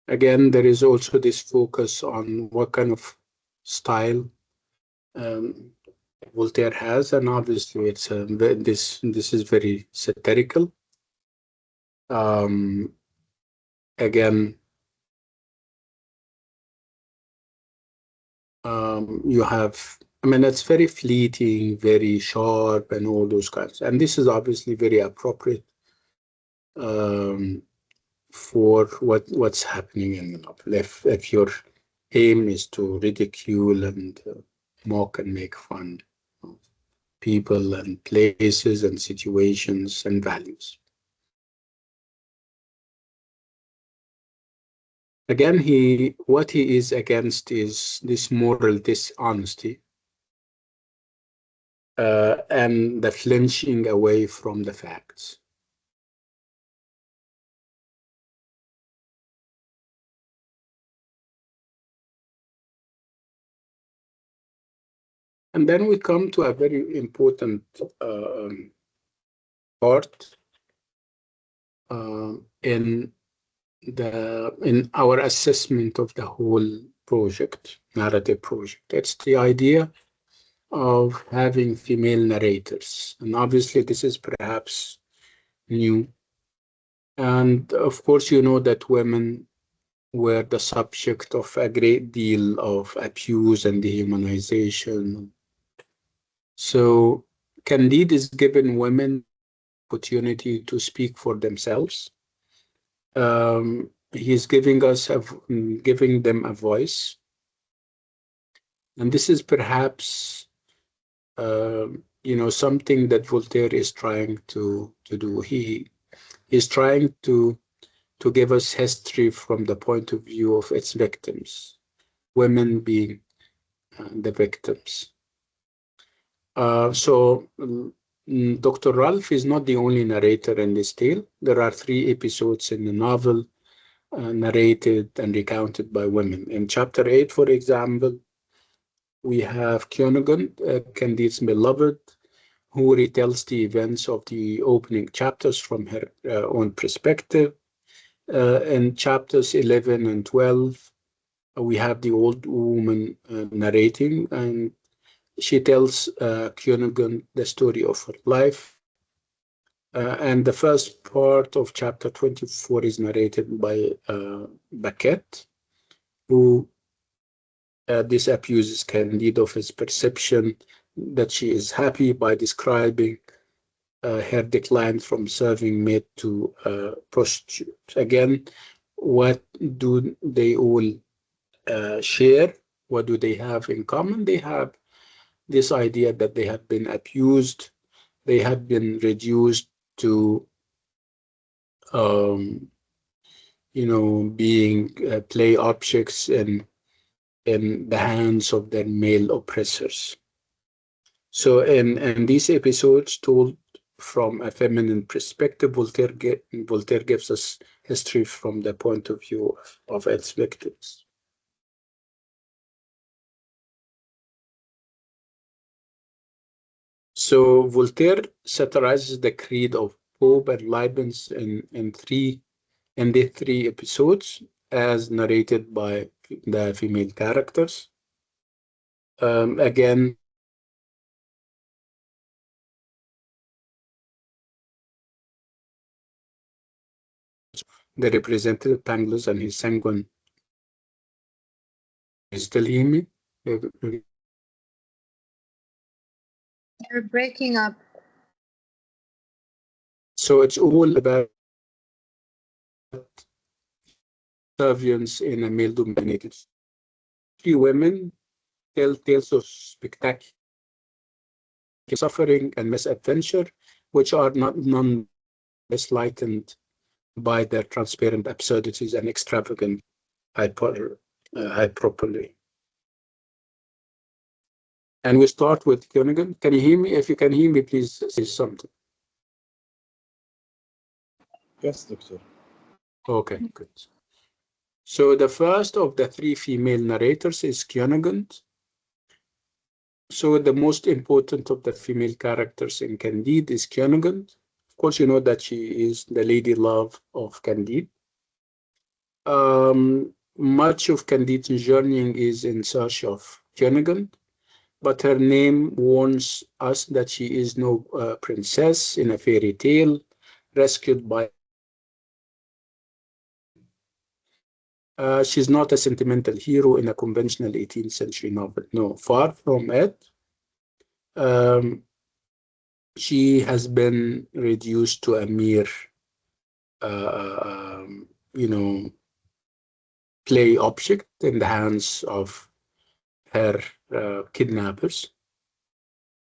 Again, there is also this focus on what kind of style um, Voltaire has, and obviously it's this is very satirical. Um, again, you have, I mean, it's very fleeting, very sharp, and all those kinds. And this is obviously very appropriate um, for what's happening in the novel. If your aim is to ridicule and mock and make fun of people and places and situations and values. Again, what he is against is this moral dishonesty and the flinching away from the facts. And then we come to a very important part in our assessment of the whole project, narrative project. It's the idea of having female narrators. And obviously this is perhaps new. And of course, you know that women were the subject of a great deal of abuse and dehumanization. So Candide is giving women opportunity to speak for themselves. He's giving them a voice, and this is perhaps something that Voltaire is trying to do. He is trying to give us history from the point of view of its victims, women being the victims. Dr. Ralph is not the only narrator in this tale. There are 3 episodes in the novel narrated and recounted by women. In chapter 8, for example, we have Kyonagun, Candide's beloved, who retells the events of the opening chapters from her own perspective. In chapters 11 and 12, we have the old woman narrating, and she tells Kyonagun the story of her life. And the first part of chapter 24 is narrated by Baquet, who disabuses Candide of his perception that she is happy by describing her decline from serving maid to prostitute. Again, what do they all share? What do they have in common? They have this idea that they have been abused, they have been reduced to um, being play objects in the hands of their male oppressors. So in these episodes told from a feminine perspective, Voltaire gives us history from the point of view of its victims. So Voltaire satirizes the creed of Pope and Leibniz in the 3 episodes. as narrated by the female characters. Again, the representative Pangloss and his sanguine. Still hear me? You're breaking up. So it's all about subservience in a male-dominated. Three women tell tales of spectacular suffering and misadventure, which are not none less lightened by their transparent absurdities and extravagant hyperbole. And we start with Königin. Can you hear me? If you can hear me, please say something. Yes, doctor. Okay, good. So the first of the three female narrators is Königin. So the most important of the female characters in Candide is Königin. Of course, you know that she is the lady love of Candide. Much of Candide's journeying is in search of Königin, but her name warns us that she is no princess in a fairy tale rescued by. She's not a sentimental hero in a conventional 18th century novel. No, far from it. She has been reduced to a mere, you know, play object in the hands of her kidnappers.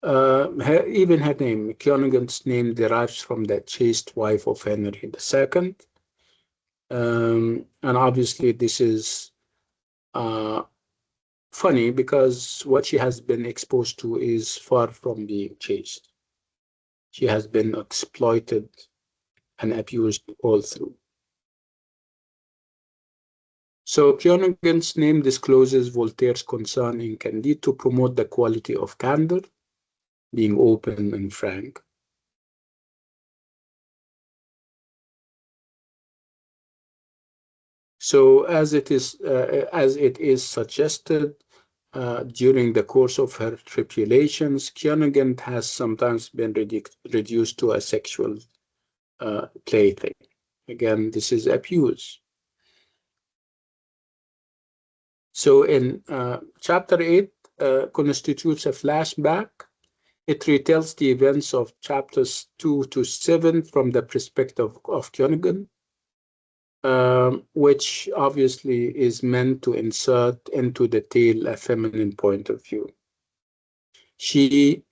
Even her name, Kjönigin's name, derives from the chaste wife of Henry II. And obviously, this is funny because what she has been exposed to is far from being chaste. She has been exploited and abused all through. So Kjönigin's name discloses Voltaire's concern in Candide to promote the quality of candor, being open and frank. So as it is suggested during the course of her tribulations, Kjönigin has sometimes been reduced to a sexual plaything. Again, this is abuse. So in chapter 8 constitutes a flashback. It retells the events of chapters 2 to 7 from the perspective of Kjönigin, which obviously is meant to insert into the tale a feminine point of view. Kjönigin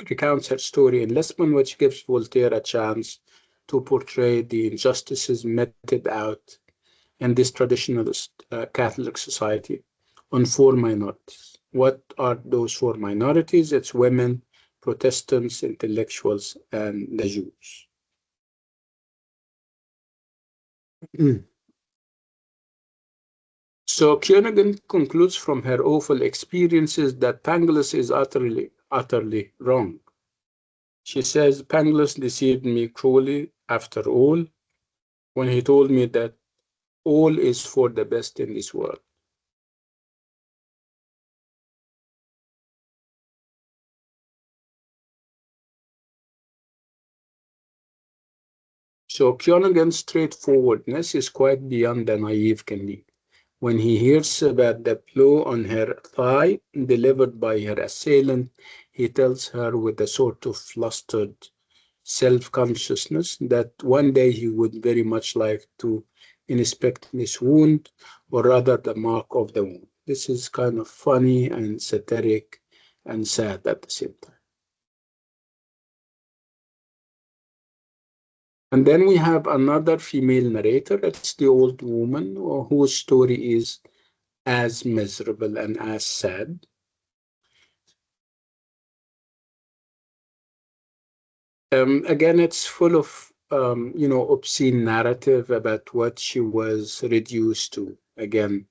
recounts her story in Lisbon, which gives Voltaire a chance to portray the injustices meted out in this traditionalist Catholic society on four minorities. What are those four minorities? It's women, Protestants, intellectuals, and the Jews. So Kjönigin concludes from her awful experiences that Pangloss is utterly wrong. She says, Pangloss deceived me cruelly after all, when he told me that all is for the best in this world. So Kjönigin's straightforwardness is quite beyond the naive Candide. When he hears about the blow on her thigh delivered by her assailant, he tells her with a sort of flustered self-consciousness that one day he would very much like to inspect this wound, or rather the mark of the wound. This is kind of funny and satiric and sad at the same time. And then we have another female narrator. It's the old woman whose story is as miserable and as sad. Again, it's full of obscene narrative about what she was reduced to. Again,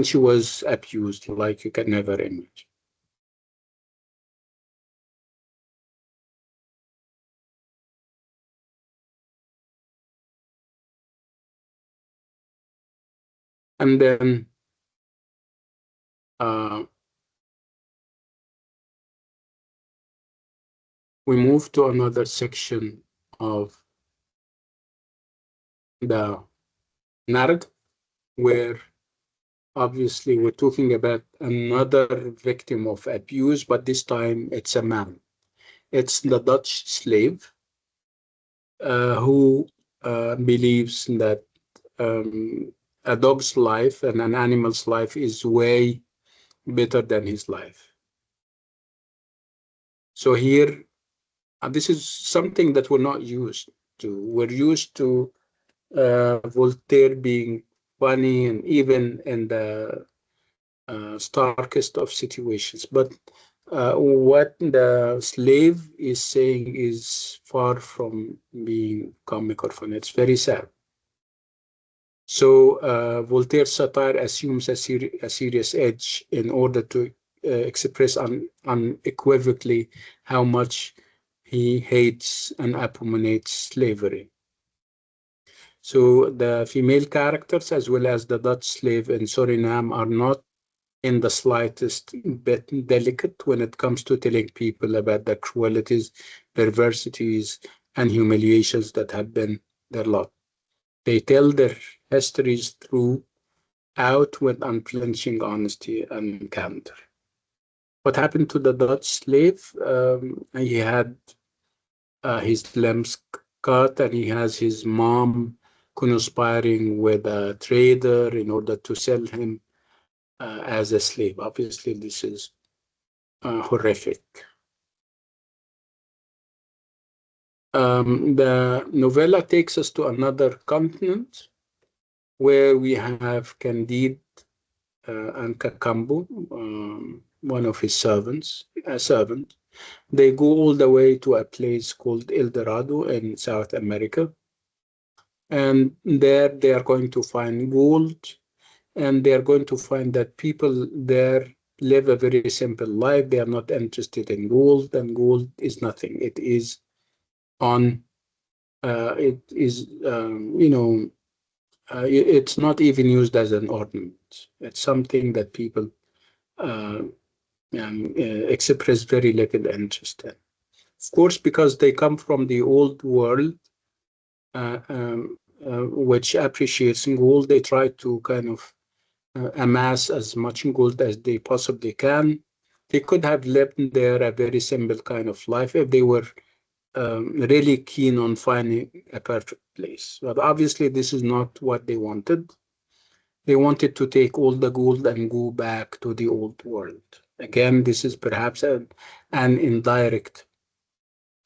she was abused like you can never imagine. And then uh, we move to another section of the narrative where obviously we're talking about another victim of abuse, but this time it's a man. It's the Dutch slave who believes that a dog's life and an animal's life is way better than his life. So here, this is something that we're not used to. We're used to Voltaire being funny and even in the starkest of situations. But what the slave is saying is far from being comic or funny. It's very sad. So Voltaire's satire assumes a serious edge in order to express unequivocally how much he hates and abominates slavery. So the female characters, as well as the Dutch slave in Suriname, are not in the slightest bit delicate when it comes to telling people about the cruelties, perversities, and humiliations that have been their lot. They tell their histories throughout with unflinching honesty and candor. What happened to the Dutch slave? He had his limbs cut, and he has his mom conspiring with a trader in order to sell him as a slave. Obviously, this is horrific. The novella takes us to another continent where we have Candide and Cacambo, one of his servants, a servant. They go all the way to a place called El Dorado in South America. And there they are going to find gold, and they are going to find that people there live a very simple life. They are not interested in gold, and gold is nothing. It is on, it is, it's not even used as an ornament. It's something that people uh, express very little interest in. Of course, because they come from the old world, which appreciates gold, they try to kind of amass as much gold as they possibly can. They could have lived there a very simple kind of life if they were really keen on finding a perfect place. But obviously, this is not what they wanted. They wanted to take all the gold and go back to the old world. Again, this is perhaps an indirect,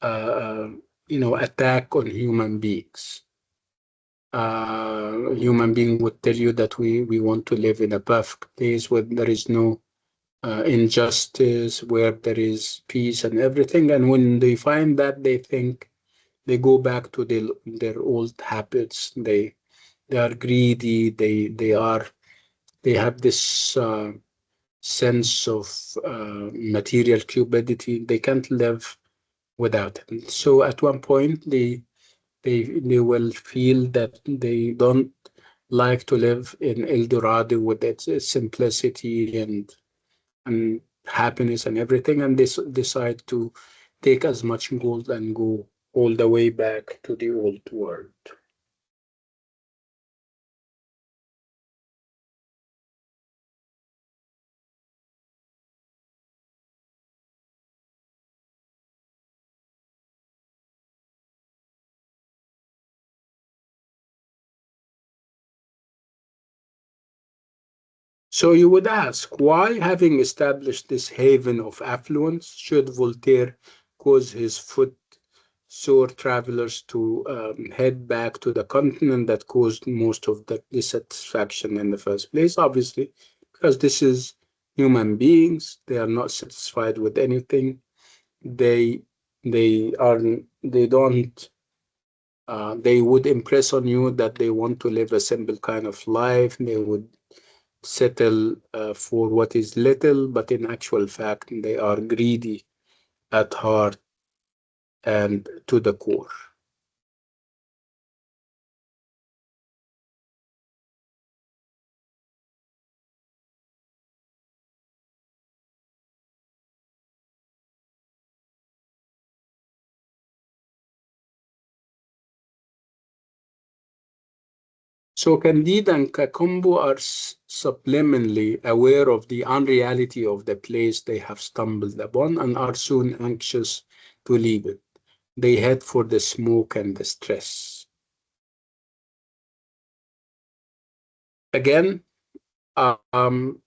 uh, attack on human beings. Human being would tell you that we want to live in a perfect place where there is no injustice, where there is peace and everything. And when they find that, they think they go back to their old habits. They are greedy. They have this sense of material cupidity. They can't live without it. So at one point, they will feel that they don't like to live in El Dorado with its simplicity and happiness and everything, and they decide to take as much gold and go all the way back to the old world. So you would ask, why, having established this haven of affluence, should Voltaire cause his footsore travelers to head back to the continent that caused most of the dissatisfaction in the first place? Obviously, because this is human beings. They are not satisfied with anything. They they are they don't they would impress on you that they want to live a simple kind of life. They would settle for what is little, but in actual fact, they are greedy at heart and to the core. So Candide and Kakumbo are subliminally aware of the unreality of the place they have stumbled upon and are soon anxious to leave it. They head for the smoke and the stress. Again, um,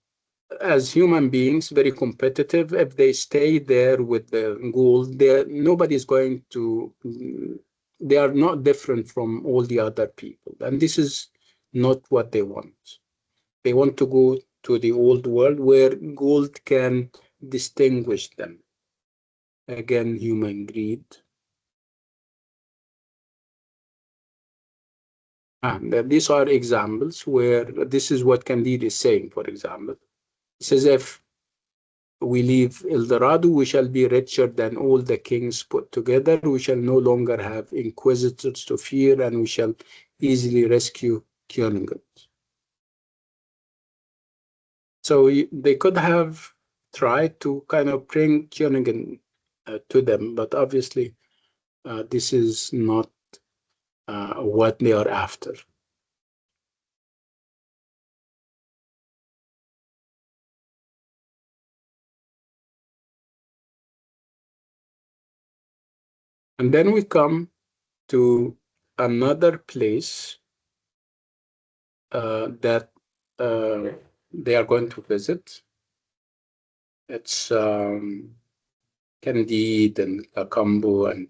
as human beings, very competitive. If they stay there with the goal, nobody's going to. They are not different from all the other people, and this is not what they want. They want to go to the old world where gold can distinguish them. Again, human greed. And these are examples where this is what Candide is saying, for example. He says, if we leave El Dorado, we shall be richer than all the kings put together. We shall no longer have inquisitors to fear, and we shall easily rescue Königund. So they could have tried to kind of bring Königund to them, but obviously this is not what they are after. And then we come to another place that they are going to visit. It's Candide and Kakambu and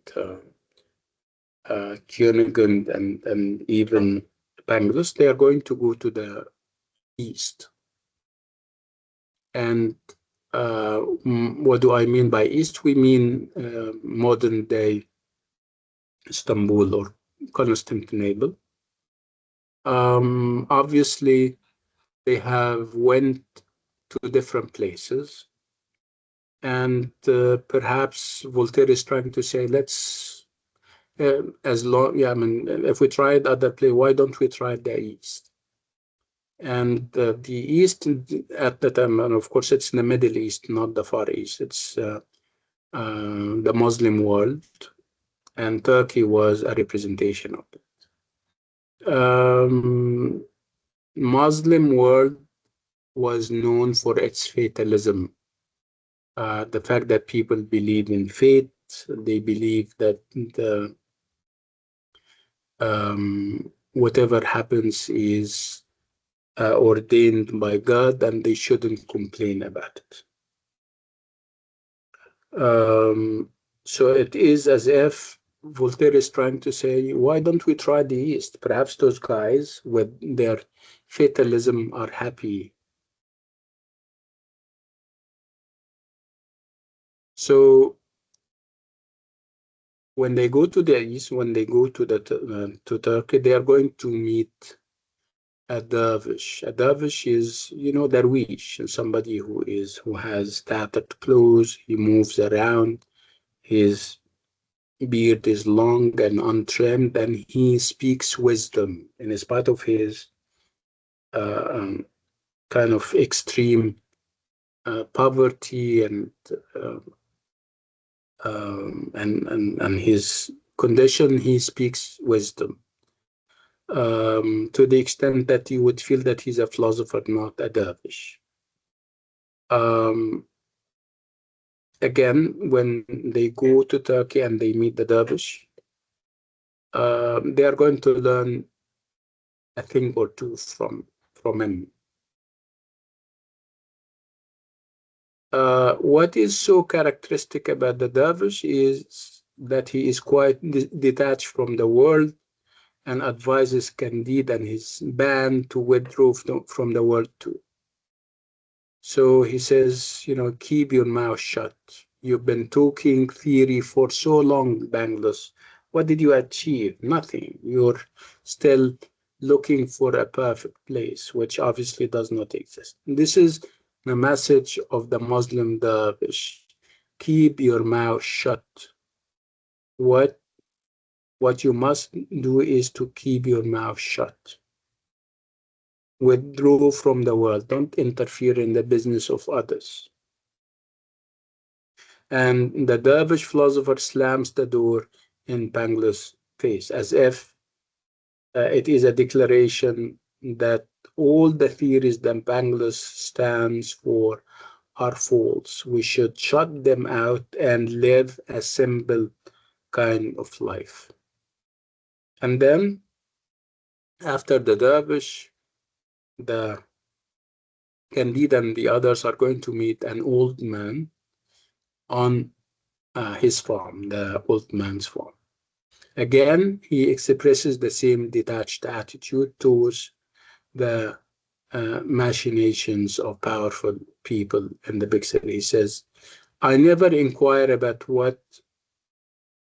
Königund and even Bangladesh. They are going to go to the east. And what do I mean by east? We mean modern day Istanbul or Constantinople. Obviously, they have went to different places, and perhaps Voltaire is trying to say, let's as long, yeah, I mean, if we tried other place, why don't we try the East? And the East at the time, and of course, it's in the Middle East, not the Far East. It's the Muslim world, and Turkey was a representation of it. Muslim world was known for its fatalism. The fact that people believe in fate, they believe that whatever happens is ordained by God and they shouldn't complain about it. So it is as if Voltaire is trying to say, why don't we try the East? Perhaps those guys with their fatalism are happy. So when they go to the East, when they go to to Turkey, they are going to meet a dervish. A dervish is, darwish, somebody who has tattered clothes. He moves around. His beard is long and untrimmed, and he speaks wisdom in spite of his uh, um, kind of extreme poverty uh, and his condition. He speaks wisdom to the extent that you would feel that he's a philosopher, not a dervish. Um, Again, when they go to Turkey and they meet the dervish, they are going to learn a thing or two from him. What is so characteristic about the dervish is that he is quite detached from the world and advises Candide and his band to withdraw from the world too. So he says, keep your mouth shut. You've been talking theory for so long, Bangladesh. What did you achieve? Nothing. You're still looking for a perfect place, which obviously does not exist. This is the message of the Muslim dervish. Keep your mouth shut. What what you must do is to keep your mouth shut. Withdraw from the world. Don't interfere in the business of others. And the dervish philosopher slams the door in Panglo's face, as if It is a declaration that all the theories that Bangladesh stands for are false. We should shut them out and live a simple kind of life. And then, after the dervish, the Candide and the others are going to meet an old man on his farm, the old man's farm. Again, he expresses the same detached attitude towards the machinations of powerful people in the big city. He says, I never inquire about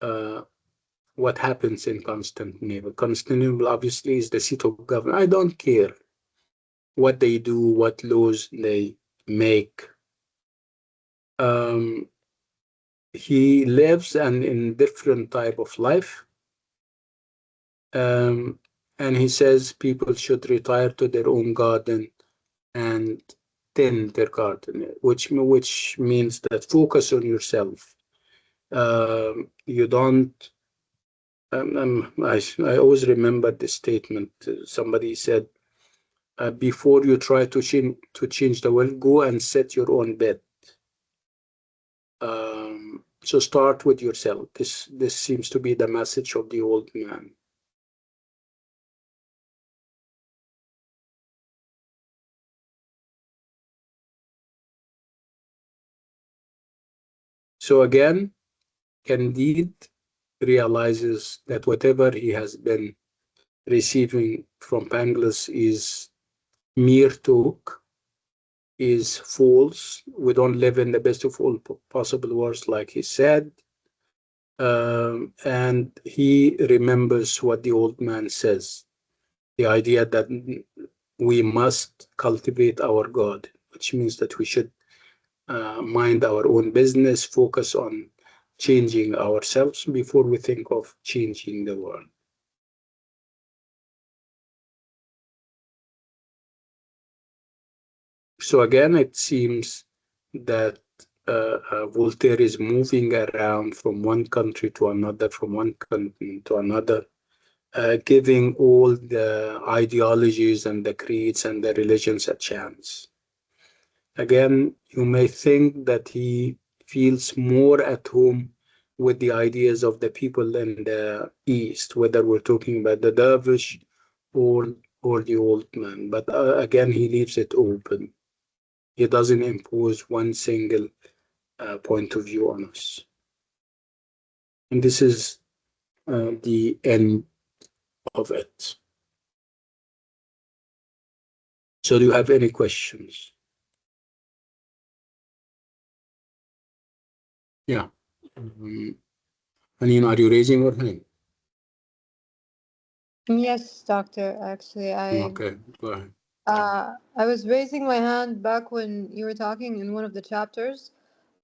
uh, what happens in Constantinople. Constantinople obviously is the seat of government. I don't care what they do, what laws they make. Um, he lives an indifferent type of life. Um, and he says people should retire to their own garden and tend their garden, which means that focus on yourself. You don't. I always remember this statement. Somebody said, "Before you try to change the world, go and set your own bed." So start with yourself. This seems to be the message of the old man. So again, Candide realizes that whatever he has been receiving from Pangloss is mere talk, is false. We don't live in the best of all possible worlds, like he said. And he remembers what the old man says, the idea that we must cultivate our God, which means that we should mind our own business, focus on changing ourselves before we think of changing the world. So again, it seems that Voltaire is moving around from one country to another, from one continent to another, giving all the ideologies and the creeds and the religions a chance. Again, you may think that he feels more at home with the ideas of the people in the East, whether we're talking about the dervish or or the old man. But again, he leaves it open. He doesn't impose one single point of view on us. And this is the end of it. So, do you have any questions? Yeah. Anin, are you raising your hand? Yes, doctor. Actually, Okay, go ahead. I was raising my hand back when you were talking in one of the chapters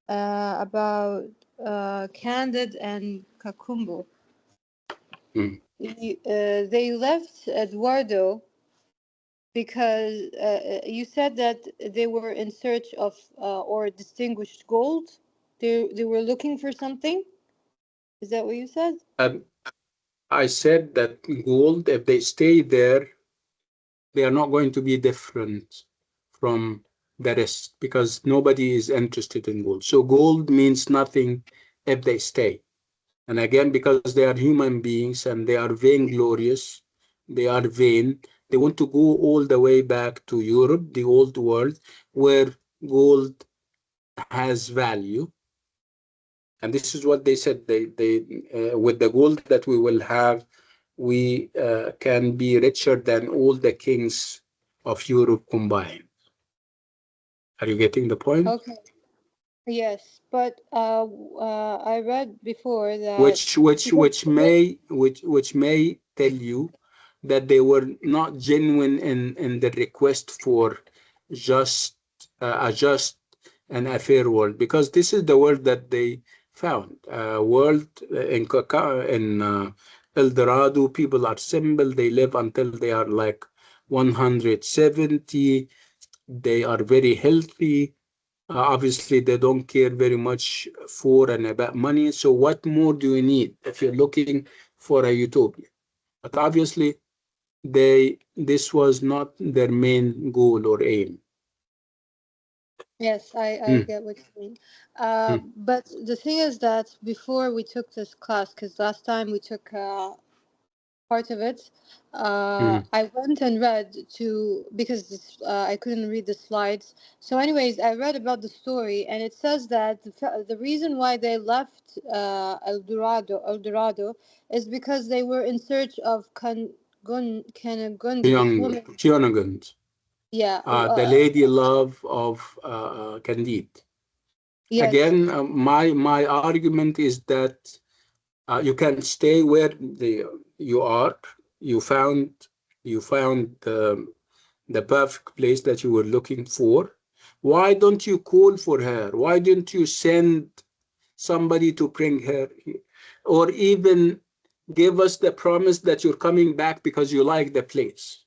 about Candid and Kakumbo. Mm. They left Eduardo because you said that they were in search of or distinguished gold. They were looking for something. Is that what you said? Um, I said that gold, if they stay there, they are not going to be different from the rest because nobody is interested in gold. So gold means nothing if they stay. And again, because they are human beings and they are vainglorious, they are vain, they want to go all the way back to Europe, the old world, where gold has value. And this is what they said. They with the gold that we will have, we can be richer than all the kings of Europe combined. Are you getting the point? Okay. Yes, but I read before that which which because which may which may tell you that they were not genuine in the request for just a just and a fair world, because this is the world that they found. World in El Dorado, people are simple. They live until they are like 170. They are very healthy. Obviously, they don't care very much for and about money. So, what more do you need if you're looking for a utopia? But obviously, this was not their main goal or aim. Yes, I Mm, get what you mean. mm, But the thing is that before we took this class, because last time we took part of it, mm. I went and read to because I couldn't read the slides. So, anyways, I read about the story, and it says that the reason why they left El Dorado is because they were in search of Kanegunde, this woman. Cheonegund, Yeah. the lady love of Candide. Yes. Again, my argument is that you can stay where you are. You found the perfect place that you were looking for. Why don't you call for her? Why don't you send somebody to bring her here? Or even give us the promise that you're coming back because you like the place.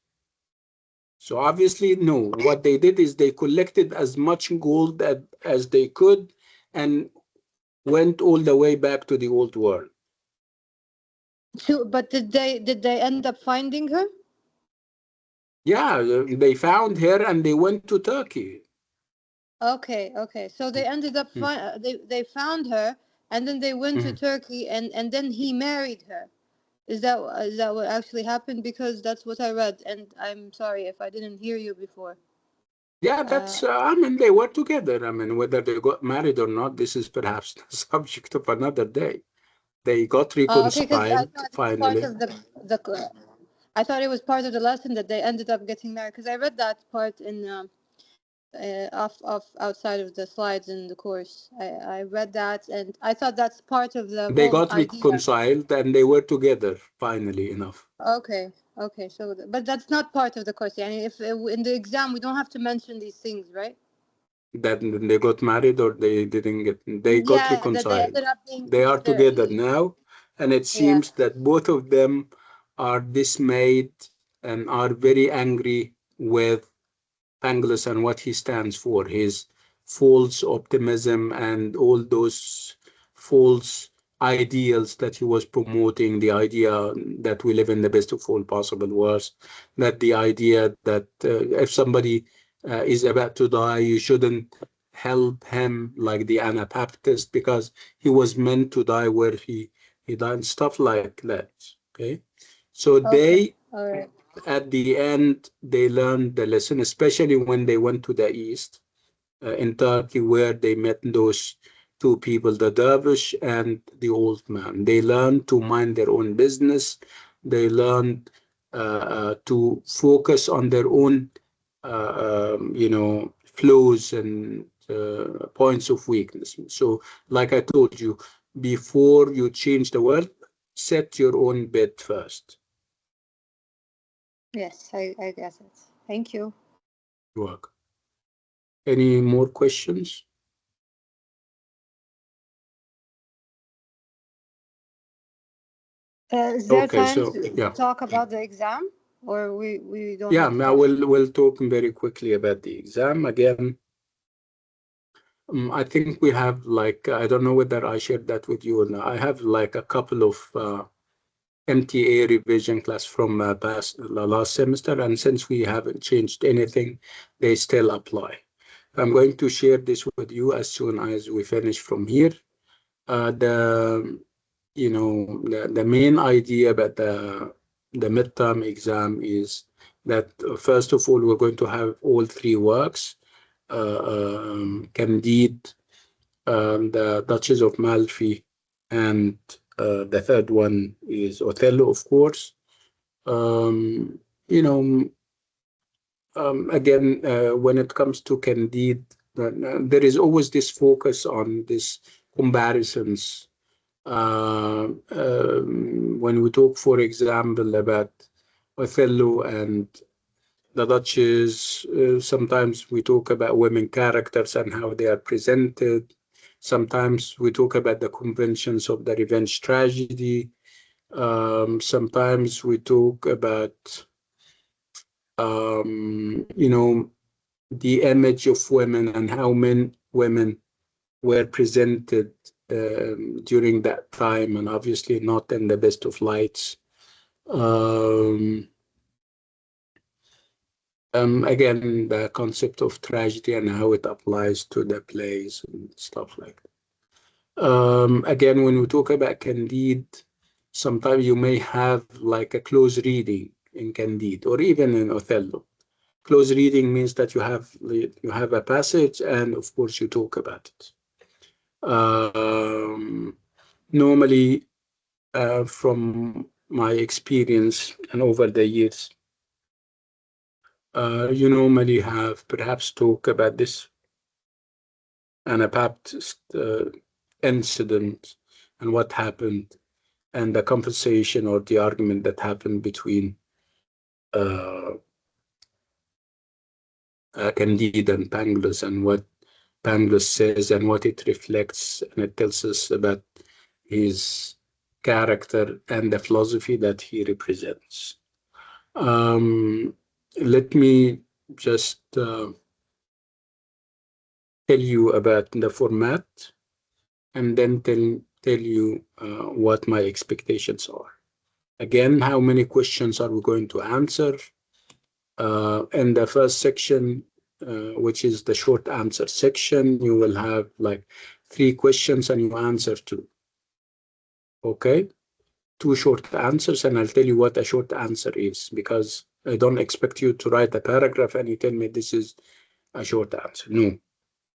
So obviously, no. What they did is they collected as much gold as they could and went all the way back to the old world. But did they end up finding her? Yeah, they found her and they went to Turkey. Okay, okay. So they ended up Mm, they found her, and then they went to mm. Turkey, and then he married her. Is that what actually happened? Because that's what I read, and I'm sorry if I didn't hear you before. Yeah, Uh, I mean, they were together. I mean, whether they got married or not, this is perhaps the subject of another day. They got okay, because I reconciled thought it was part finally. of the I thought it was part of the lesson that they ended up getting married. Because I read that part in off outside of the slides in the course. I read that, and I thought that's part of the They whole got idea. reconciled and they were together finally enough. Okay, okay. So, but that's not part of the course. Yeah, if in the exam we don't have to mention these things, right? That they got married or they didn't get, they got Yeah, that they reconciled. ended up being They are together. together now, and it Yeah. seems that both of them are dismayed and are very angry with Pangloss and what he stands for, his false optimism and all those false ideals that he was promoting, the idea that we live in the best of all possible worlds, that the idea that if somebody is about to die, you shouldn't help him like the Anabaptist because he was meant to die where he died, and stuff like that. Okay. So Okay. they All right. at the end, they learned the lesson, especially when they went to the east in Turkey, where they met those two people, the dervish and the old man. They learned to mind their own business. They learned to focus on their own, flaws and points of weakness. So, like I told you, before you change the world, set your own bed first. Yes, I guess it. Thank you. Work. Any more questions? Is there Okay, time so to yeah, talk about the exam, or we don't yeah. have to Now talk? we'll talk very quickly about the exam again. I think we have like I don't know whether I shared that with you or not. I have like a couple of MTA revision class from past last semester, and since we haven't changed anything, they still apply. I'm going to share this with you as soon as we finish from here. The the main idea about the midterm exam is that first of all we're going to have all three works, Candide, the Duchess of Malfi, and the third one is Othello, of course. Um, you know, Again, when it comes to Candide, there is always this focus on this comparisons when we talk, for example, about Othello and the Duchess, sometimes we talk about women characters and how they are presented. Sometimes we talk about the conventions of the revenge tragedy. Sometimes we talk about, the image of women and how women were presented during that time, and obviously not in the best of lights. Um, Again, the concept of tragedy and how it applies to the plays and stuff like that. Again, when we talk about Candide, sometimes you may have like a close reading in Candide or even in Othello. Close reading means that you have a passage and of course you talk about it. Normally, from my experience and over the years, you normally have perhaps talk about this Anabaptist incident and what happened and the conversation or the argument that happened between uh, Candide and Pangloss and what Pangloss says and what it reflects, and it tells us about his character and the philosophy that he represents. Let me just tell you about the format and then tell you what my expectations are. Again, how many questions are we going to answer? In the first section, which is the short answer section, you will have like 3 questions and you answer 2. Okay? 2 short answers, and I'll tell you what a short answer is, because I don't expect you to write a paragraph and you tell me this is a short answer. No, it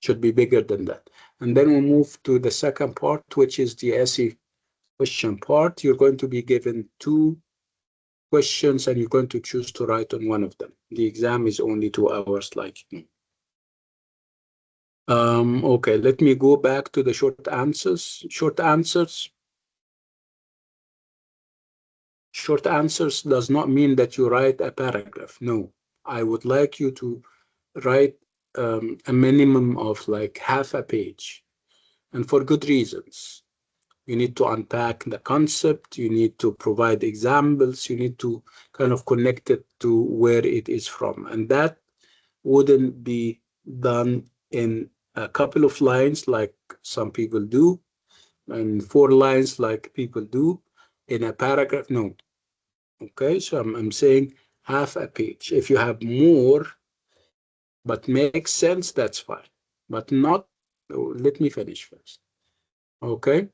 should be bigger than that. And then we move to the second part, which is the essay question part. You're going to be given 2 questions and you're going to choose to write on one of them. The exam is only 2 hours, like you know. Okay, let me go back to the short answers. Short answers does not mean that you write a paragraph. No, I would like you to write a minimum of like half a page, and for good reasons. You need to unpack the concept, you need to provide examples, you need to kind of connect it to where it is from. And that wouldn't be done in a couple of lines like some people do, and 4 lines like people do in a paragraph. No. Okay, so I'm saying half a page. If you have more but makes sense, that's fine. But not, let me finish first. Okay.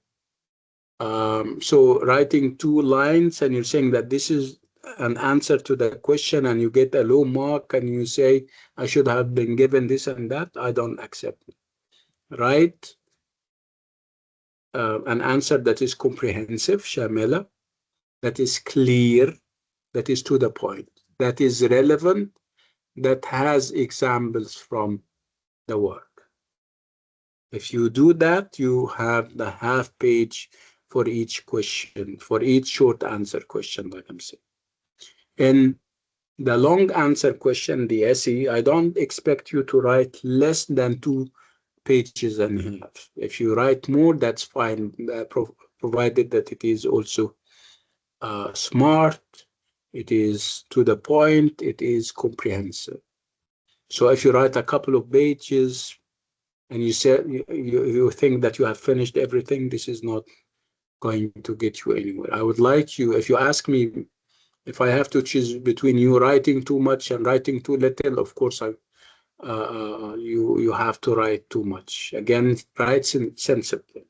So writing 2 lines and you're saying that this is an answer to the question and you get a low mark and you say, I should have been given this and that, I don't accept it. Write an answer that is comprehensive, Shamila, that is clear, that is to the point, that is relevant, that has examples from the work. If you do that, you have the half page for each question, for each short answer question, like I'm saying. In the long answer question, the essay, I don't expect you to write less than 2 pages and a half. If you write more, that's fine, provided that it is also smart, it is to the point, it is comprehensive. So if you write a couple of pages and you say you think that you have finished everything, this is not going to get you anywhere. I would like you, if you ask me if I have to choose between you writing too much and writing too little, of course you have to write too much. Again, write sensibly.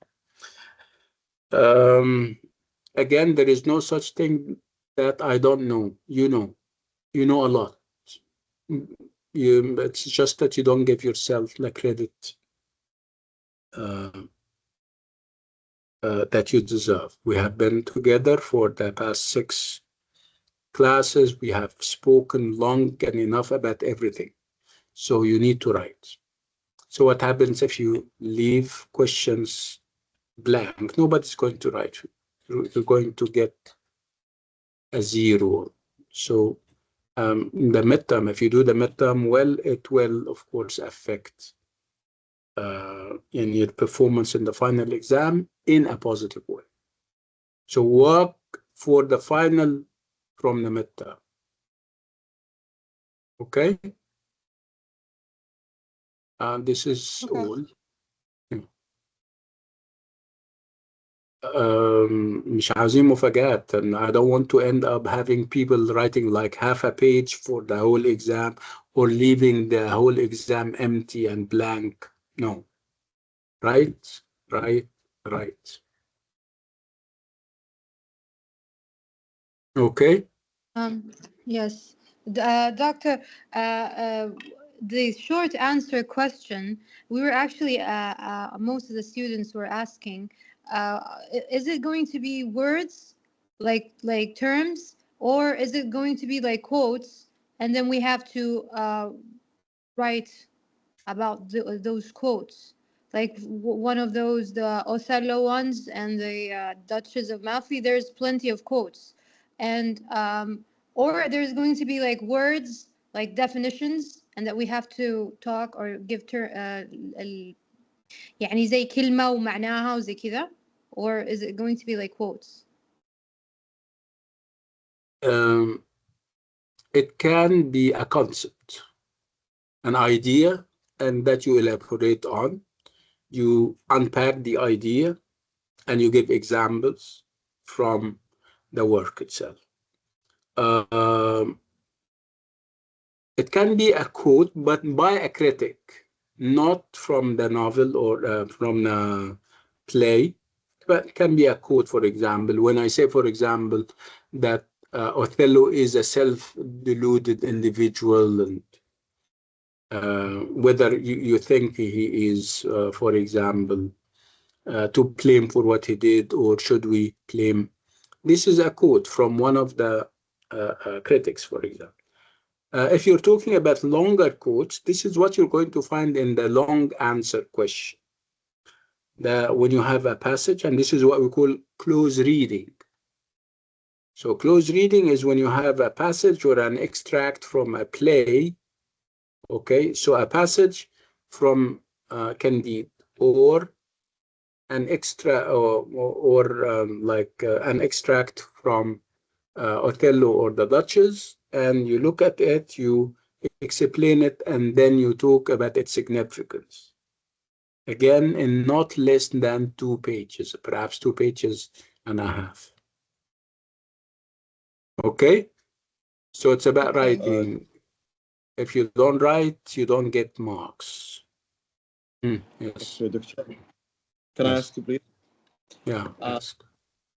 Again, there is no such thing that I don't know. You know a lot. It's just that you don't give yourself the credit uh, that you deserve. We have been together for the past 6 classes. We have spoken long and enough about everything. So you need to write. So what happens if you leave questions blank? Nobody's going to write. You're going to get a 0. So the midterm, if you do the midterm well, it will, of course, affect in your performance in the final exam in a positive way. So work for the final from the midterm. Okay? This is Okay. all. مش عاوزين مفاجآت, and I don't want to end up having people writing like half a page for the whole exam or leaving the whole exam empty and blank. No. Right, right, right. Okay. Yes, Doctor, the short answer question, we were actually, most of the students were asking, is it going to be words, like terms, or is it going to be like quotes, and then we have to write about those quotes? Like one of those, the Othello ones and the Duchess of Malfi, there's plenty of quotes. And or there's going to be like words, like definitions, and that we have to talk or give يعني زي كلمة ومعناها وزي كذا, or is it going to be like quotes? It can be a concept, an idea, and that you elaborate on. You unpack the idea and you give examples from the work itself. It can be a quote, but by a critic, not from the novel or from the play, but can be a quote, for example. When I say, for example, that Othello is a self-deluded individual, and whether you think he is, for example, to blame for what he did, or should we blame? This is a quote from one of the critics, for example. If you're talking about longer quotes, this is what you're going to find in the long answer question. When you have a passage, and this is what we call close reading. So close reading is when you have a passage or an extract from a play. Okay, so a passage from Candide, or an extra, or an extract from Othello or the Duchess, and you look at it, you explain it, and then you talk about its significance. Again, in not less than 2 pages, perhaps 2 pages and a half. Okay? So it's about Okay. writing. If you don't write, you don't get marks. Yes. Okay, Doctor. Can I Yes. ask you, please? Yeah, ask.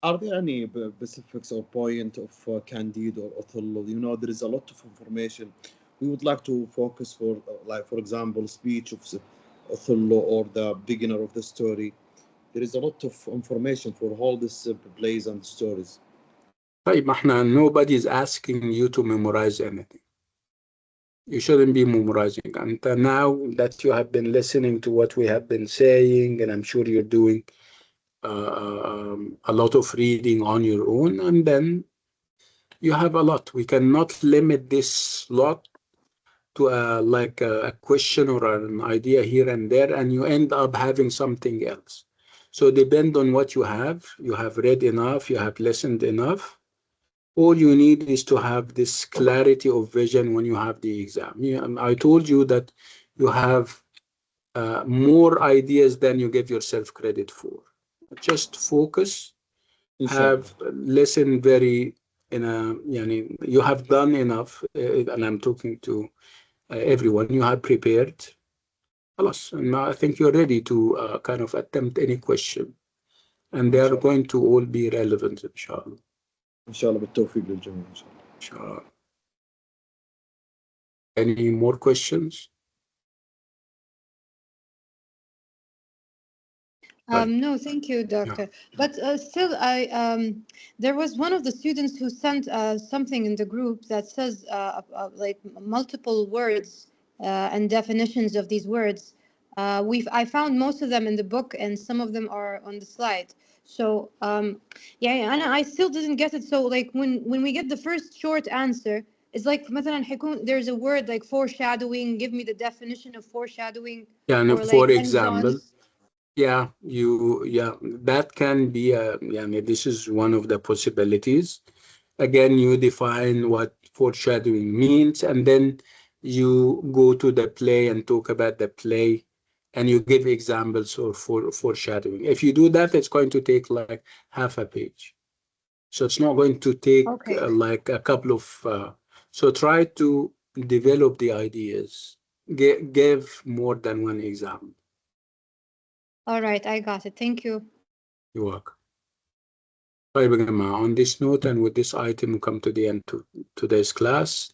Are there any specifics or point of Candide or Othello? You know, there is a lot of information. We would like to focus for, like, for example, speech of Othello or the beginner of the story. There is a lot of information for all these plays and stories. طيب, ما احنا nobody is asking you to memorize anything. You shouldn't be memorizing. And now that you have been listening to what we have been saying, and I'm sure you're doing a lot of reading on your own, and then you have a lot. We cannot limit this lot to a question or an idea here and there, and you end up having something else. So depend on what you have. You have read enough, you have listened enough. All you need is to have this clarity of vision when you have the exam. I told you that you have more ideas than you give yourself credit for. Just focus, Inshallah. have listen very in a, you have done enough, and I'm talking to everyone. You have prepared. خلاص, and now I think you're ready to kind of attempt any question, and they are Inshallah. going to all be relevant, inshallah. inshallah بالتوفيق للجميع ان شاء الله. Inshallah. Any more questions? No, thank you, Doctor. But still, there was one of the students who sent something in the group that says like multiple words and definitions of these words. I found most of them in the book, and some of them are on the slide. So yeah, and I still didn't get it. So like when we get the first short answer, it's like مثلا حيكون there's a word like foreshadowing. Give me the definition of foreshadowing, And or for like example, hands-on. that can be this is one of the possibilities. Again, you define what foreshadowing means, and then you go to the play and talk about the play, and you give examples or foreshadowing. If you do that, it's going to take like half a page. So it's not going to take Okay. like a couple of, so try to develop the ideas. Give more than one example. All right, I got it. Thank you. You're welcome. طيب يا جماعة, on this note and with this item, we come to the end to today's class.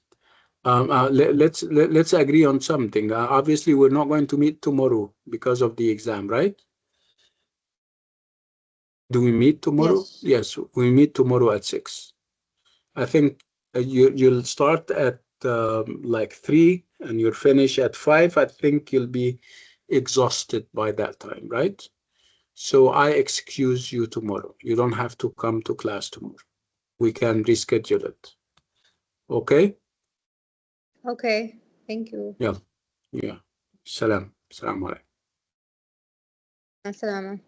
Let's agree on something. Obviously, we're not going to meet tomorrow because of the exam, right? Do we meet tomorrow? Yes. Yes, we meet tomorrow at 6. I think you'll start at like 3 and you'll finish at 5. I think you'll be exhausted by that time, right? So I excuse you tomorrow. You don't have to come to class tomorrow. We can reschedule it. Okay? Okay. Thank you. Yeah. Yeah. Salam. Salam alaikum. Assalamu.